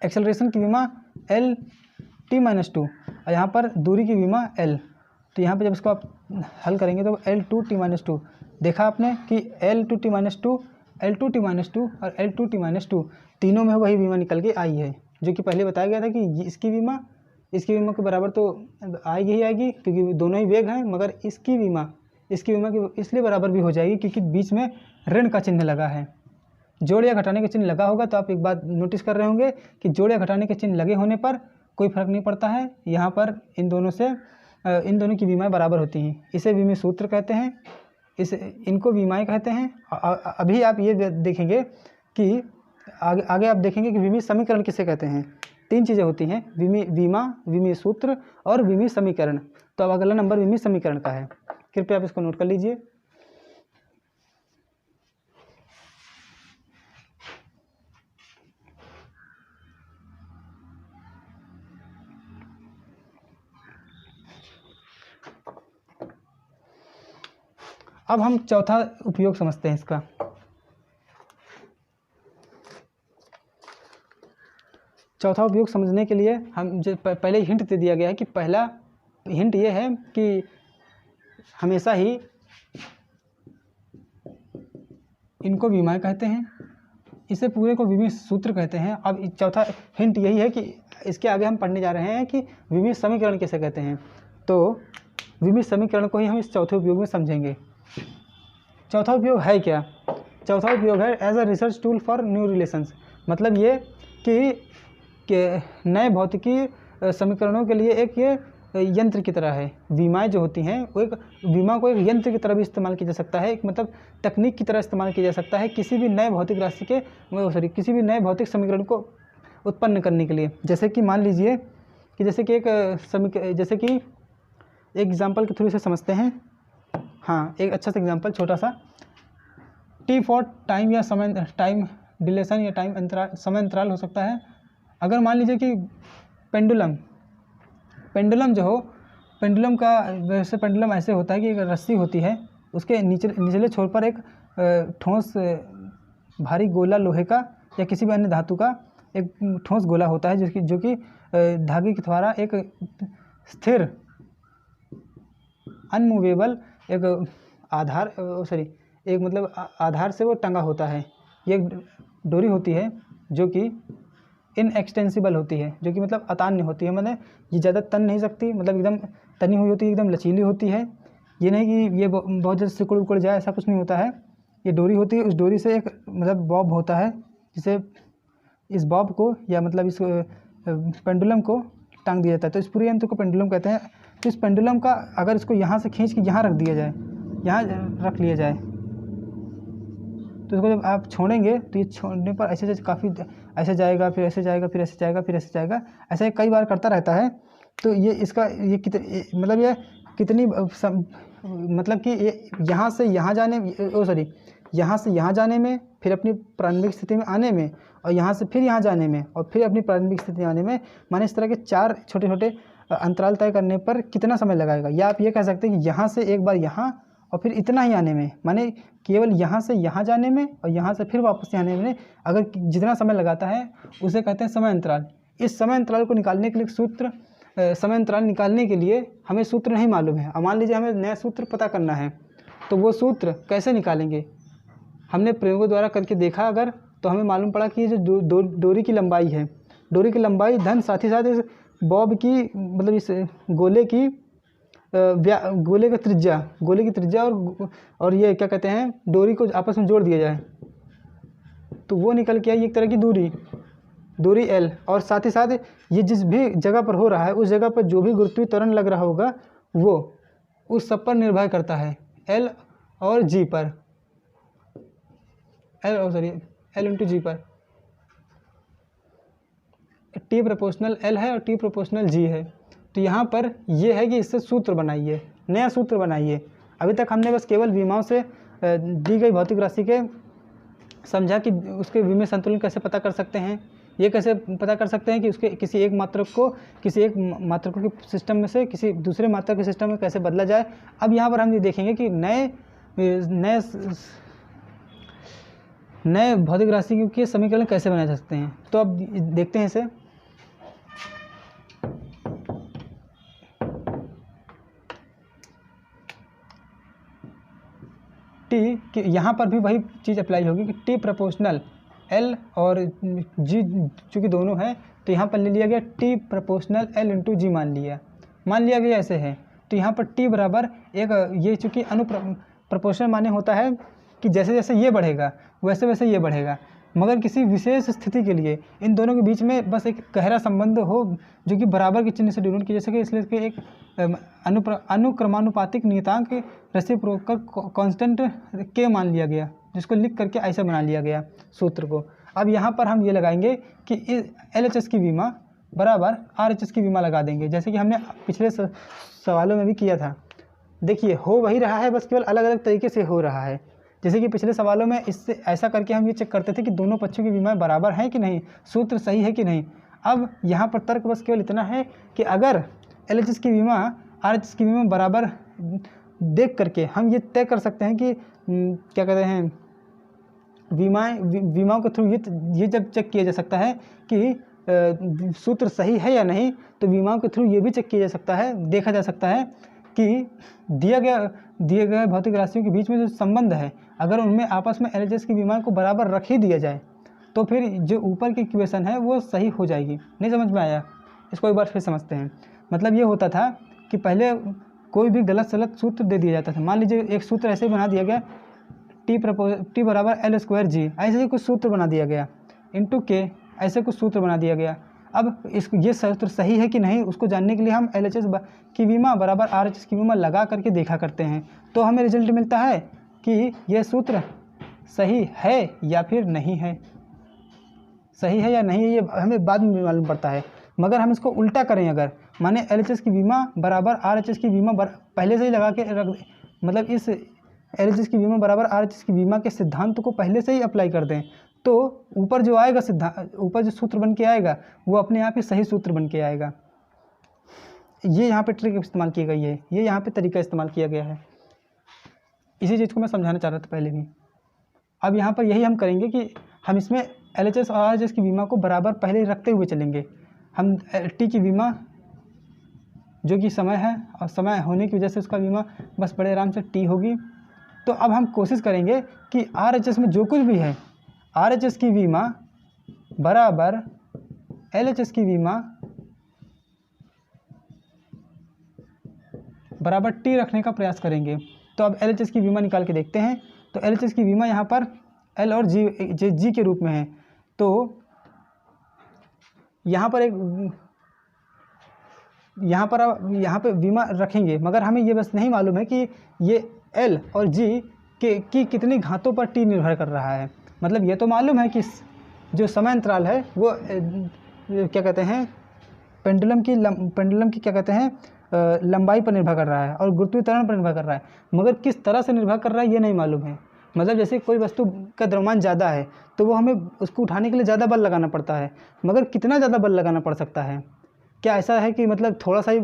एक्सेलरेशन की विमा L-T-2 और यहाँ पर दूरी की विमा L। तो यहाँ पे जब इसको आप हल करेंगे तो L2T-2 देखा आपने कि L2T-2 और L2T-2 तीनों में वही विमा निकल के आई है, जो कि पहले बताया गया था कि इसकी विमा के बराबर तो आएगी ही आएगी, क्योंकि दोनों ही वेग हैं, मगर इसकी विमा की इसलिए बराबर भी हो जाएगी क्योंकि बीच में ऋण का चिन्ह लगा है। जोड़ या घटाने का चिन्ह लगा होगा तो आप एक बात नोटिस कर रहे होंगे कि जोड़ या घटाने के चिन्ह लगे होने पर कोई फर्क नहीं पड़ता है। यहाँ पर इन दोनों की विमाएँ बराबर होती हैं। इसे विमीय सूत्र कहते हैं, इनको विमाएँ कहते हैं। अभी आप ये देखेंगे कि आगे आप देखेंगे कि विमीय समीकरण किसे कहते हैं। 3 चीज़ें होती हैं, विमा, विमीय सूत्र और विमीय समीकरण। तो अब अगला नंबर विमीय समीकरण का है, कृपया आप इसको नोट कर लीजिए। अब हम चौथा उपयोग समझते हैं इसका। चौथा उपयोग समझने के लिए हम जो पहले हिंट दे दिया गया है कि पहला हिंट ये है कि हमेशा ही इनको विमाएँ कहते हैं, इसे पूरे को विमीय सूत्र कहते हैं। अब चौथा हिंट यही है कि इसके आगे हम पढ़ने जा रहे हैं कि विमीय समीकरण कैसे कहते हैं, तो विमीय समीकरण को ही हम इस चौथे उपयोग में समझेंगे। चौथा उपयोग है क्या? चौथा उपयोग है as a research tool for new relations. मतलब ये कि नए भौतिकी समीकरणों के लिए एक ये यंत्र की तरह है। विमाएँ जो होती हैं वो एक विमा को एक यंत्र की तरह भी इस्तेमाल किया जा सकता है, एक मतलब तकनीक की तरह इस्तेमाल किया जा सकता है किसी भी नए भौतिक राशि के किसी भी नए भौतिक समीकरण को उत्पन्न करने के लिए। जैसे कि मान लीजिए कि जैसे कि एक एग्जाम्पल के थ्रू इसे समझते हैं। हाँ, एक अच्छा सा एग्जाम्पल छोटा सा, टी फॉर टाइम या समय, टाइम डिलेशन या टाइम अंतराल, समय अंतराल हो सकता है। अगर मान लीजिए कि पेंडुलम जो हो, पेंडुलम का वैसे पेंडुलम ऐसे होता है कि एक रस्सी होती है, उसके निचले छोर पर एक ठोस भारी गोला लोहे का या किसी भी अन्य धातु का एक ठोस गोला होता है जो कि धागे के द्वारा एक स्थिर अनमूवेबल एक आधार से वो टंगा होता है। ये एक डोरी होती है जो कि इनएक्सटेंसिबल होती है, जो कि मतलब अतान्य होती है, मतलब ये ज़्यादा तन नहीं सकती, मतलब एकदम तनी हुई होती है, एकदम लचीली होती है। ये नहीं कि ये बहुत ज़्यादा सिकुड़ उकड़ जाए, ऐसा कुछ नहीं होता है। ये डोरी होती है, उस डोरी से एक मतलब बॉब होता है, जिसे इस बॉब को या मतलब इस पेंडुलम को टांग दिया जाता है। तो इस पूरे यंत्र को पेंडुलम कहते हैं। तो इस पेंडुलम का अगर इसको यहाँ से खींच के यहाँ रख दिया जाए, यहाँ रख लिया जाए, तो इसको जब आप छोड़ेंगे तो ये छोड़ने पर ऐसे काफ़ी ऐसे जाएगा, फिर ऐसे जाएगा, फिर ऐसे जाएगा, फिर ऐसे जाएगा, ऐसा ये कई बार करता रहता है। तो ये इसका ये कितनी मतलब कि ये यहाँ से यहाँ जाने में, फिर अपनी प्रारंभिक स्थिति में आने में, और यहाँ से फिर यहाँ जाने में, और फिर अपनी प्रारंभिक स्थिति में आने में, माने इस तरह के 4 छोटे छोटे अंतराल तय करने पर कितना समय लगाएगा। या आप ये कह सकते हैं कि यहाँ से एक बार यहाँ और फिर इतना ही आने में, माने केवल यहाँ से यहाँ जाने में और यहाँ से फिर वापस आने में अगर जितना समय लगाता है उसे कहते हैं समय अंतराल। इस समय अंतराल को निकालने के लिए सूत्र, समय अंतराल निकालने के लिए हमें सूत्र नहीं मालूम है। अब मान लीजिए हमें नया सूत्र पता करना है, तो वो सूत्र कैसे निकालेंगे? हमने प्रयोगों द्वारा करके देखा अगर, तो हमें मालूम पड़ा कि ये जो डोरी की लंबाई है, डोरी की लंबाई धन साथ ही साथ इस बॉब की मतलब इस गोले की त्रिज्या और ये क्या कहते हैं, डोरी को आपस में जोड़ दिया जाए तो वो निकल के आई एक तरह की दूरी L। और साथ ही साथ ये जिस भी जगह पर हो रहा है उस जगह पर जो भी गुरुत्वीय त्वरण लग रहा होगा वो उस सब पर निर्भर करता है, L और G पर, L इंटू G पर। T प्रोपोर्शनल L है और T प्रोपोर्शनल G है। तो यहाँ पर ये है कि इससे सूत्र बनाइए, नया सूत्र बनाइए। अभी तक हमने बस केवल विमाओं से दी गई भौतिक राशि के समझा कि उसके विमीय संतुलन कैसे पता कर सकते हैं, ये कैसे पता कर सकते हैं कि उसके किसी एक मात्रकों के सिस्टम में से किसी दूसरे मात्रक के सिस्टम में कैसे बदला जाए। अब यहाँ पर हम ये देखेंगे कि नए भौतिक राशि के समीकरण कैसे बनाए जा सकते हैं। तो अब देखते हैं इसे। टी कि यहाँ पर भी वही चीज़ अप्लाई होगी कि टी प्रोपोर्शनल L और G चूँकि दोनों हैं, तो यहाँ पर ले लिया गया T proportional L into G मान लिया गया ऐसे है। तो यहाँ पर टी बराबर एक, ये चूँकि प्रोपोर्शनल माने होता है कि जैसे जैसे ये बढ़ेगा वैसे वैसे ये बढ़ेगा, मगर किसी विशेष स्थिति के लिए इन दोनों के बीच में बस एक गहरा संबंध हो जो कि बराबर के चिन्ह से डिनोट किया जा सके, इसलिए इसके एक अनुक्रमानुपातिक नियतांक रेसिप्रोकल कांस्टेंट के मान लिया गया, जिसको लिख करके ऐसे बना लिया गया सूत्र को। अब यहाँ पर हम ये लगाएंगे कि LHS की विमा बराबर RHS की विमा लगा देंगे, जैसे कि हमने पिछले सवालों में भी किया था। देखिए हो वही रहा है, बस केवल अलग अलग तरीके से हो रहा है। जैसे कि पिछले सवालों में इससे ऐसा करके हम ये चेक करते थे कि दोनों पक्षों की विमाएँ बराबर हैं कि नहीं, सूत्र सही है कि नहीं। अब यहाँ पर तर्क बस केवल इतना है कि अगर LHS की विमा RHS की विमा बराबर देख करके हम ये तय कर सकते हैं कि क्या कहते हैं, विमाओं के थ्रू ये जब चेक किया जा सकता है कि सूत्र सही है या नहीं, तो विमाओं के थ्रू ये भी चेक किया जा सकता है, देखा जा सकता है कि दिए गए भौतिक राशियों के बीच में जो संबंध है, अगर उनमें आपस में LHS की विमाओं को बराबर रख ही दिया जाए तो फिर जो ऊपर की इक्वेशन है वो सही हो जाएगी। नहीं समझ में आया? इसको एक बार फिर समझते हैं। मतलब ये होता था कि पहले कोई भी गलत सलत सूत्र दे दिया जाता था। मान लीजिए एक सूत्र ऐसे बना दिया गया, T बराबर L²G, ऐसे ही कुछ सूत्र बना दिया गया, इंटू K, ऐसे कुछ सूत्र बना दिया गया। अब ये सूत्र सही है कि नहीं, उसको जानने के लिए हम LHS की विमा बराबर RHS की विमा लगा करके देखा करते हैं, तो हमें रिजल्ट मिलता है कि यह सूत्र सही है या फिर नहीं है। सही है या नहीं है ये हमें बाद में मालूम पड़ता है। मगर हम इसको उल्टा करें, अगर माने LHS की विमा बराबर RHS की विमा पहले से ही लगा के रख, मतलब इस LHS की विमा बराबर RHS की विमा के सिद्धांत को पहले से ही अप्लाई कर दें, तो ऊपर जो आएगा सिद्धांत, ऊपर जो सूत्र बन के आएगा वो अपने आप ही सही सूत्र बन के आएगा। ये यहाँ पे ट्रिक इस्तेमाल की गई है, ये यहाँ पे तरीका इस्तेमाल किया गया है। इसी चीज़ को मैं समझाना चाह रहा था पहले भी। अब यहाँ पर यही हम करेंगे कि हम इसमें LHS और RHS की विमा को बराबर पहले रखते हुए चलेंगे। हम T की विमा जो कि समय है, और समय होने की वजह से उसका विमा बस बड़े आराम से T होगी। तो अब हम कोशिश करेंगे कि RHS में जो कुछ भी है, RHS की विमा बराबर LHS की विमा बराबर T रखने का प्रयास करेंगे। तो अब LHS की विमा निकाल के देखते हैं। तो LHS की विमा यहाँ पर L और G के रूप में है। तो यहाँ पे विमा रखेंगे, मगर हमें ये बस नहीं मालूम है कि ये L और G की कितनी घातों पर T निर्भर कर रहा है। मतलब ये तो मालूम है कि जो समय अंतराल है वो क्या कहते हैं, पेंडुलम की क्या कहते हैं, लंबाई पर निर्भर कर रहा है और गुरुत्वीय त्वरण पर निर्भर कर रहा है, मगर किस तरह से निर्भर कर रहा है ये नहीं मालूम है। मतलब जैसे कोई वस्तु का द्रव्यमान ज़्यादा है तो वो हमें उसको उठाने के लिए ज़्यादा बल लगाना पड़ता है, मगर कितना ज़्यादा बल लगाना पड़ सकता है? क्या ऐसा है कि मतलब थोड़ा सा ही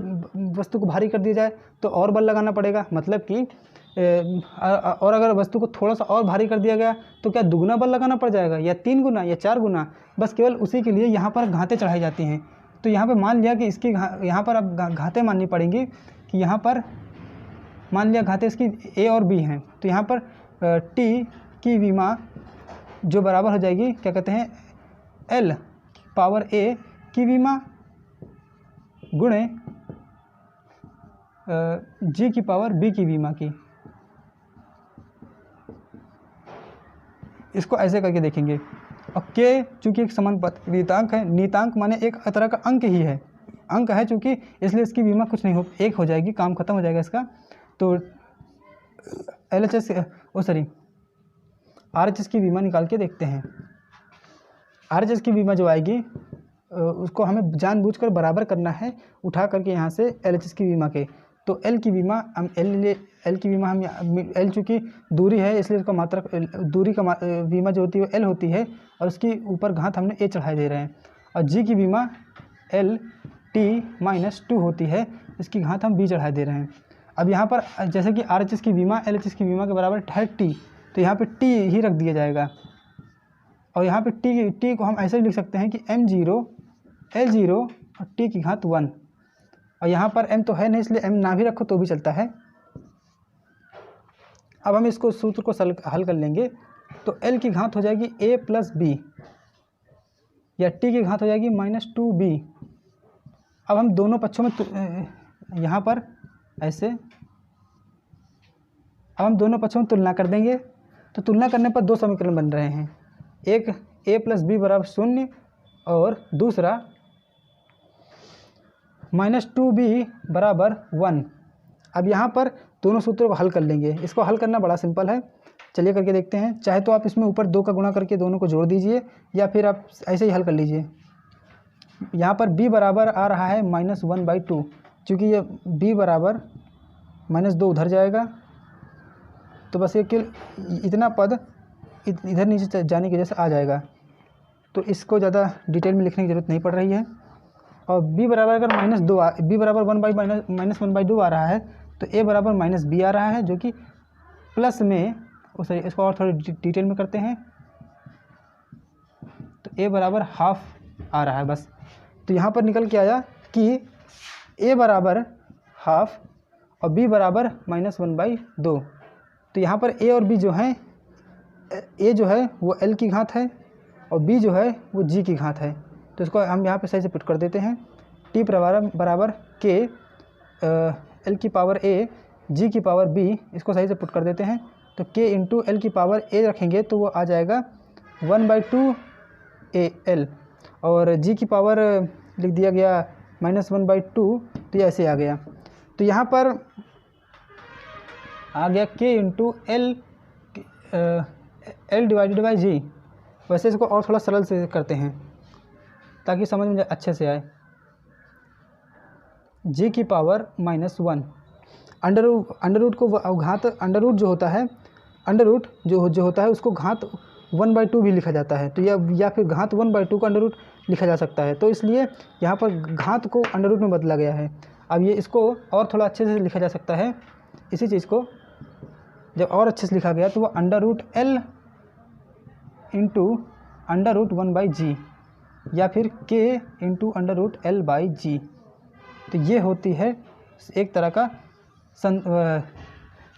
वस्तु को भारी कर दिया जाए तो और बल लगाना पड़ेगा? मतलब कि और अगर वस्तु को थोड़ा सा और भारी कर दिया गया तो क्या दुगुना बल लगाना पड़ जाएगा, या 3 गुना या 4 गुना? बस केवल उसी के लिए यहाँ पर घातें चढ़ाई जाती हैं। तो यहाँ पर मान लिया कि इसकी यहाँ पर अब घातें माननी पड़ेंगी कि यहाँ पर मान लिया घातें इसकी A और B हैं। तो यहाँ पर T की विमा जो बराबर हो जाएगी क्या कहते हैं, L पावर A की विमा गुणे G की पावर B की विमा की। इसको ऐसे करके देखेंगे। और K चूँकि एक समानुपाती नियतांक है, नियतांक माने एक तरह का अंक ही है, अंक है चूँकि, इसलिए इसकी विमा कुछ नहीं हो, 1 हो जाएगी, काम खत्म हो जाएगा इसका। तो RHS की विमा निकाल के देखते हैं। RHS की विमा जो आएगी उसको हमें जानबूझकर बराबर करना है उठा करके यहाँ से LHS की विमा के। तो L की विमा हम L की विमा हम L चूँकि दूरी है इसलिए उसका मात्रक दूरी का विमा जो होती है वो L होती है, और उसकी ऊपर घात हमने A चढ़ाए दे रहे हैं। और G की विमा LT-2 होती है, इसकी घात हम B चढ़ाए दे रहे हैं। अब यहाँ पर जैसे कि RHS की विमा LHS की विमा के बराबर है T, तो यहाँ पे T ही रख दिया जाएगा। और यहाँ पे T को हम ऐसे भी लिख सकते हैं कि M0 L0 और T की घात 1। और यहाँ पर M तो है नहीं इसलिए M ना भी रखो तो भी चलता है। अब हम इसको सूत्र को हल कर लेंगे। तो L की घात हो जाएगी A प्लस B, या T की घात हो जाएगी -2B। अब हम दोनों पक्षों में यहाँ पर ऐसे, अब हम दोनों पक्षों में तुलना कर देंगे। तो तुलना करने पर 2 समीकरण बन रहे हैं, एक A प्लस B बराबर 0 और दूसरा -2B बराबर 1। अब यहाँ पर दोनों सूत्रों को हल कर लेंगे। इसको हल करना बड़ा सिंपल है, चलिए करके देखते हैं। चाहे तो आप इसमें ऊपर 2 का गुणा करके दोनों को जोड़ दीजिए, या फिर आप ऐसे ही हल कर लीजिए। यहाँ पर B बराबर आ रहा है -1/2, चूँकि ये B बराबर -2 उधर जाएगा, तो बस ये इतना पद इधर नीचे जाने की वजह से आ जाएगा। तो इसको ज़्यादा डिटेल में लिखने की ज़रूरत नहीं पड़ रही है। और B बराबर अगर B बराबर 1/2 आ रहा है, तो a बराबर माइनस बी आ रहा है, जो कि प्लस में सॉरी इसको और थोड़ी डिटेल में करते हैं, तो a बराबर हाफ आ रहा है बस। तो यहाँ पर निकल के आया कि a बराबर हाफ और b बराबर -1/2। तो यहाँ पर a और b जो हैं, a जो है वो l की घात है और b जो है वो g की घात है। तो इसको हम यहाँ पे सही से पुट कर देते हैं, t बराबर k l की पावर a g की पावर b, इसको सही से पुट कर देते हैं। तो k इंटू l की पावर a रखेंगे तो वो आ जाएगा 1/2 al, और g की पावर लिख दिया गया -1/2, तो ये ऐसे आ गया। तो यहाँ पर आ गया k into l divided by g। वैसे इसको और थोड़ा सरल से करते हैं ताकि समझ में अच्छे से आए। g की पावर -1, अंडर रूट को घात, अंडर रूट जो होता है, अंडर रूट जो होता है उसको घात 1/2 भी लिखा जाता है। तो या फिर घात 1/2 को अंडर रूट लिखा जा सकता है। तो इसलिए यहाँ पर घात को अंडर रूट में बदला गया है। अब ये इसको और थोड़ा अच्छे से लिखा जा सकता है। इसी चीज़ को जब और अच्छे से लिखा गया तो वो √L इंटू √1/g या फिर k इंटू √L/g। तो ये होती है एक तरह का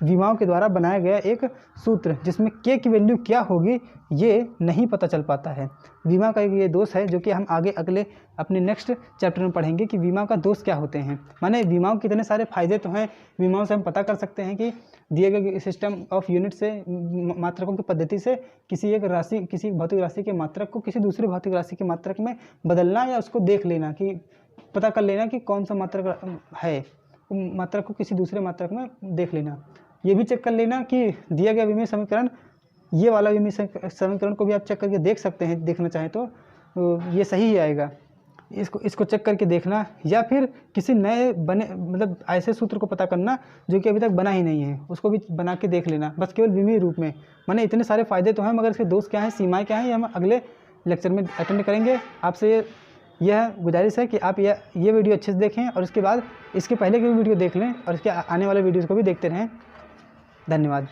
विमाओं के द्वारा बनाया गया एक सूत्र, जिसमें k की वैल्यू क्या होगी ये नहीं पता चल पाता है। विमा का ये दोष है जो कि हम आगे अगले अपने नेक्स्ट चैप्टर में पढ़ेंगे कि विमा का दोष क्या होते हैं। माने विमाओं के इतने सारे फायदे तो हैं, विमाओं से हम पता कर सकते हैं कि दिए गए सिस्टम ऑफ यूनिट से, मात्रकों की पद्धति से किसी एक राशि, किसी भौतिक राशि के मात्रक को किसी दूसरे भौतिक राशि के मात्रक में बदलना, या उसको देख लेना कि पता कर लेना कि कौन सा मात्रक है, मात्रक को किसी दूसरे मात्रक में देख लेना। ये भी चेक कर लेना कि दिया गया विमीय समीकरण, ये वाला विमीय समीकरण को भी आप चेक करके देख सकते हैं, देखना चाहें तो ये सही ही आएगा। इसको चेक करके देखना, या फिर किसी नए बने मतलब ऐसे सूत्र को पता करना जो कि अभी तक बना ही नहीं है, उसको भी बना के देख लेना, बस केवल विमीय रूप में। माने इतने सारे फ़ायदे तो हैं, मगर इसके दोष क्या हैं, सीमाएँ क्या हैं, ये हम अगले लेक्चर में अटेंड करेंगे। आपसे यह गुजारिश है कि आप ये वीडियो अच्छे से देखें और इसके बाद इसके पहले की भी वीडियो देख लें और इसके आने वाले वीडियोज़ को भी देखते रहें। धन्यवाद।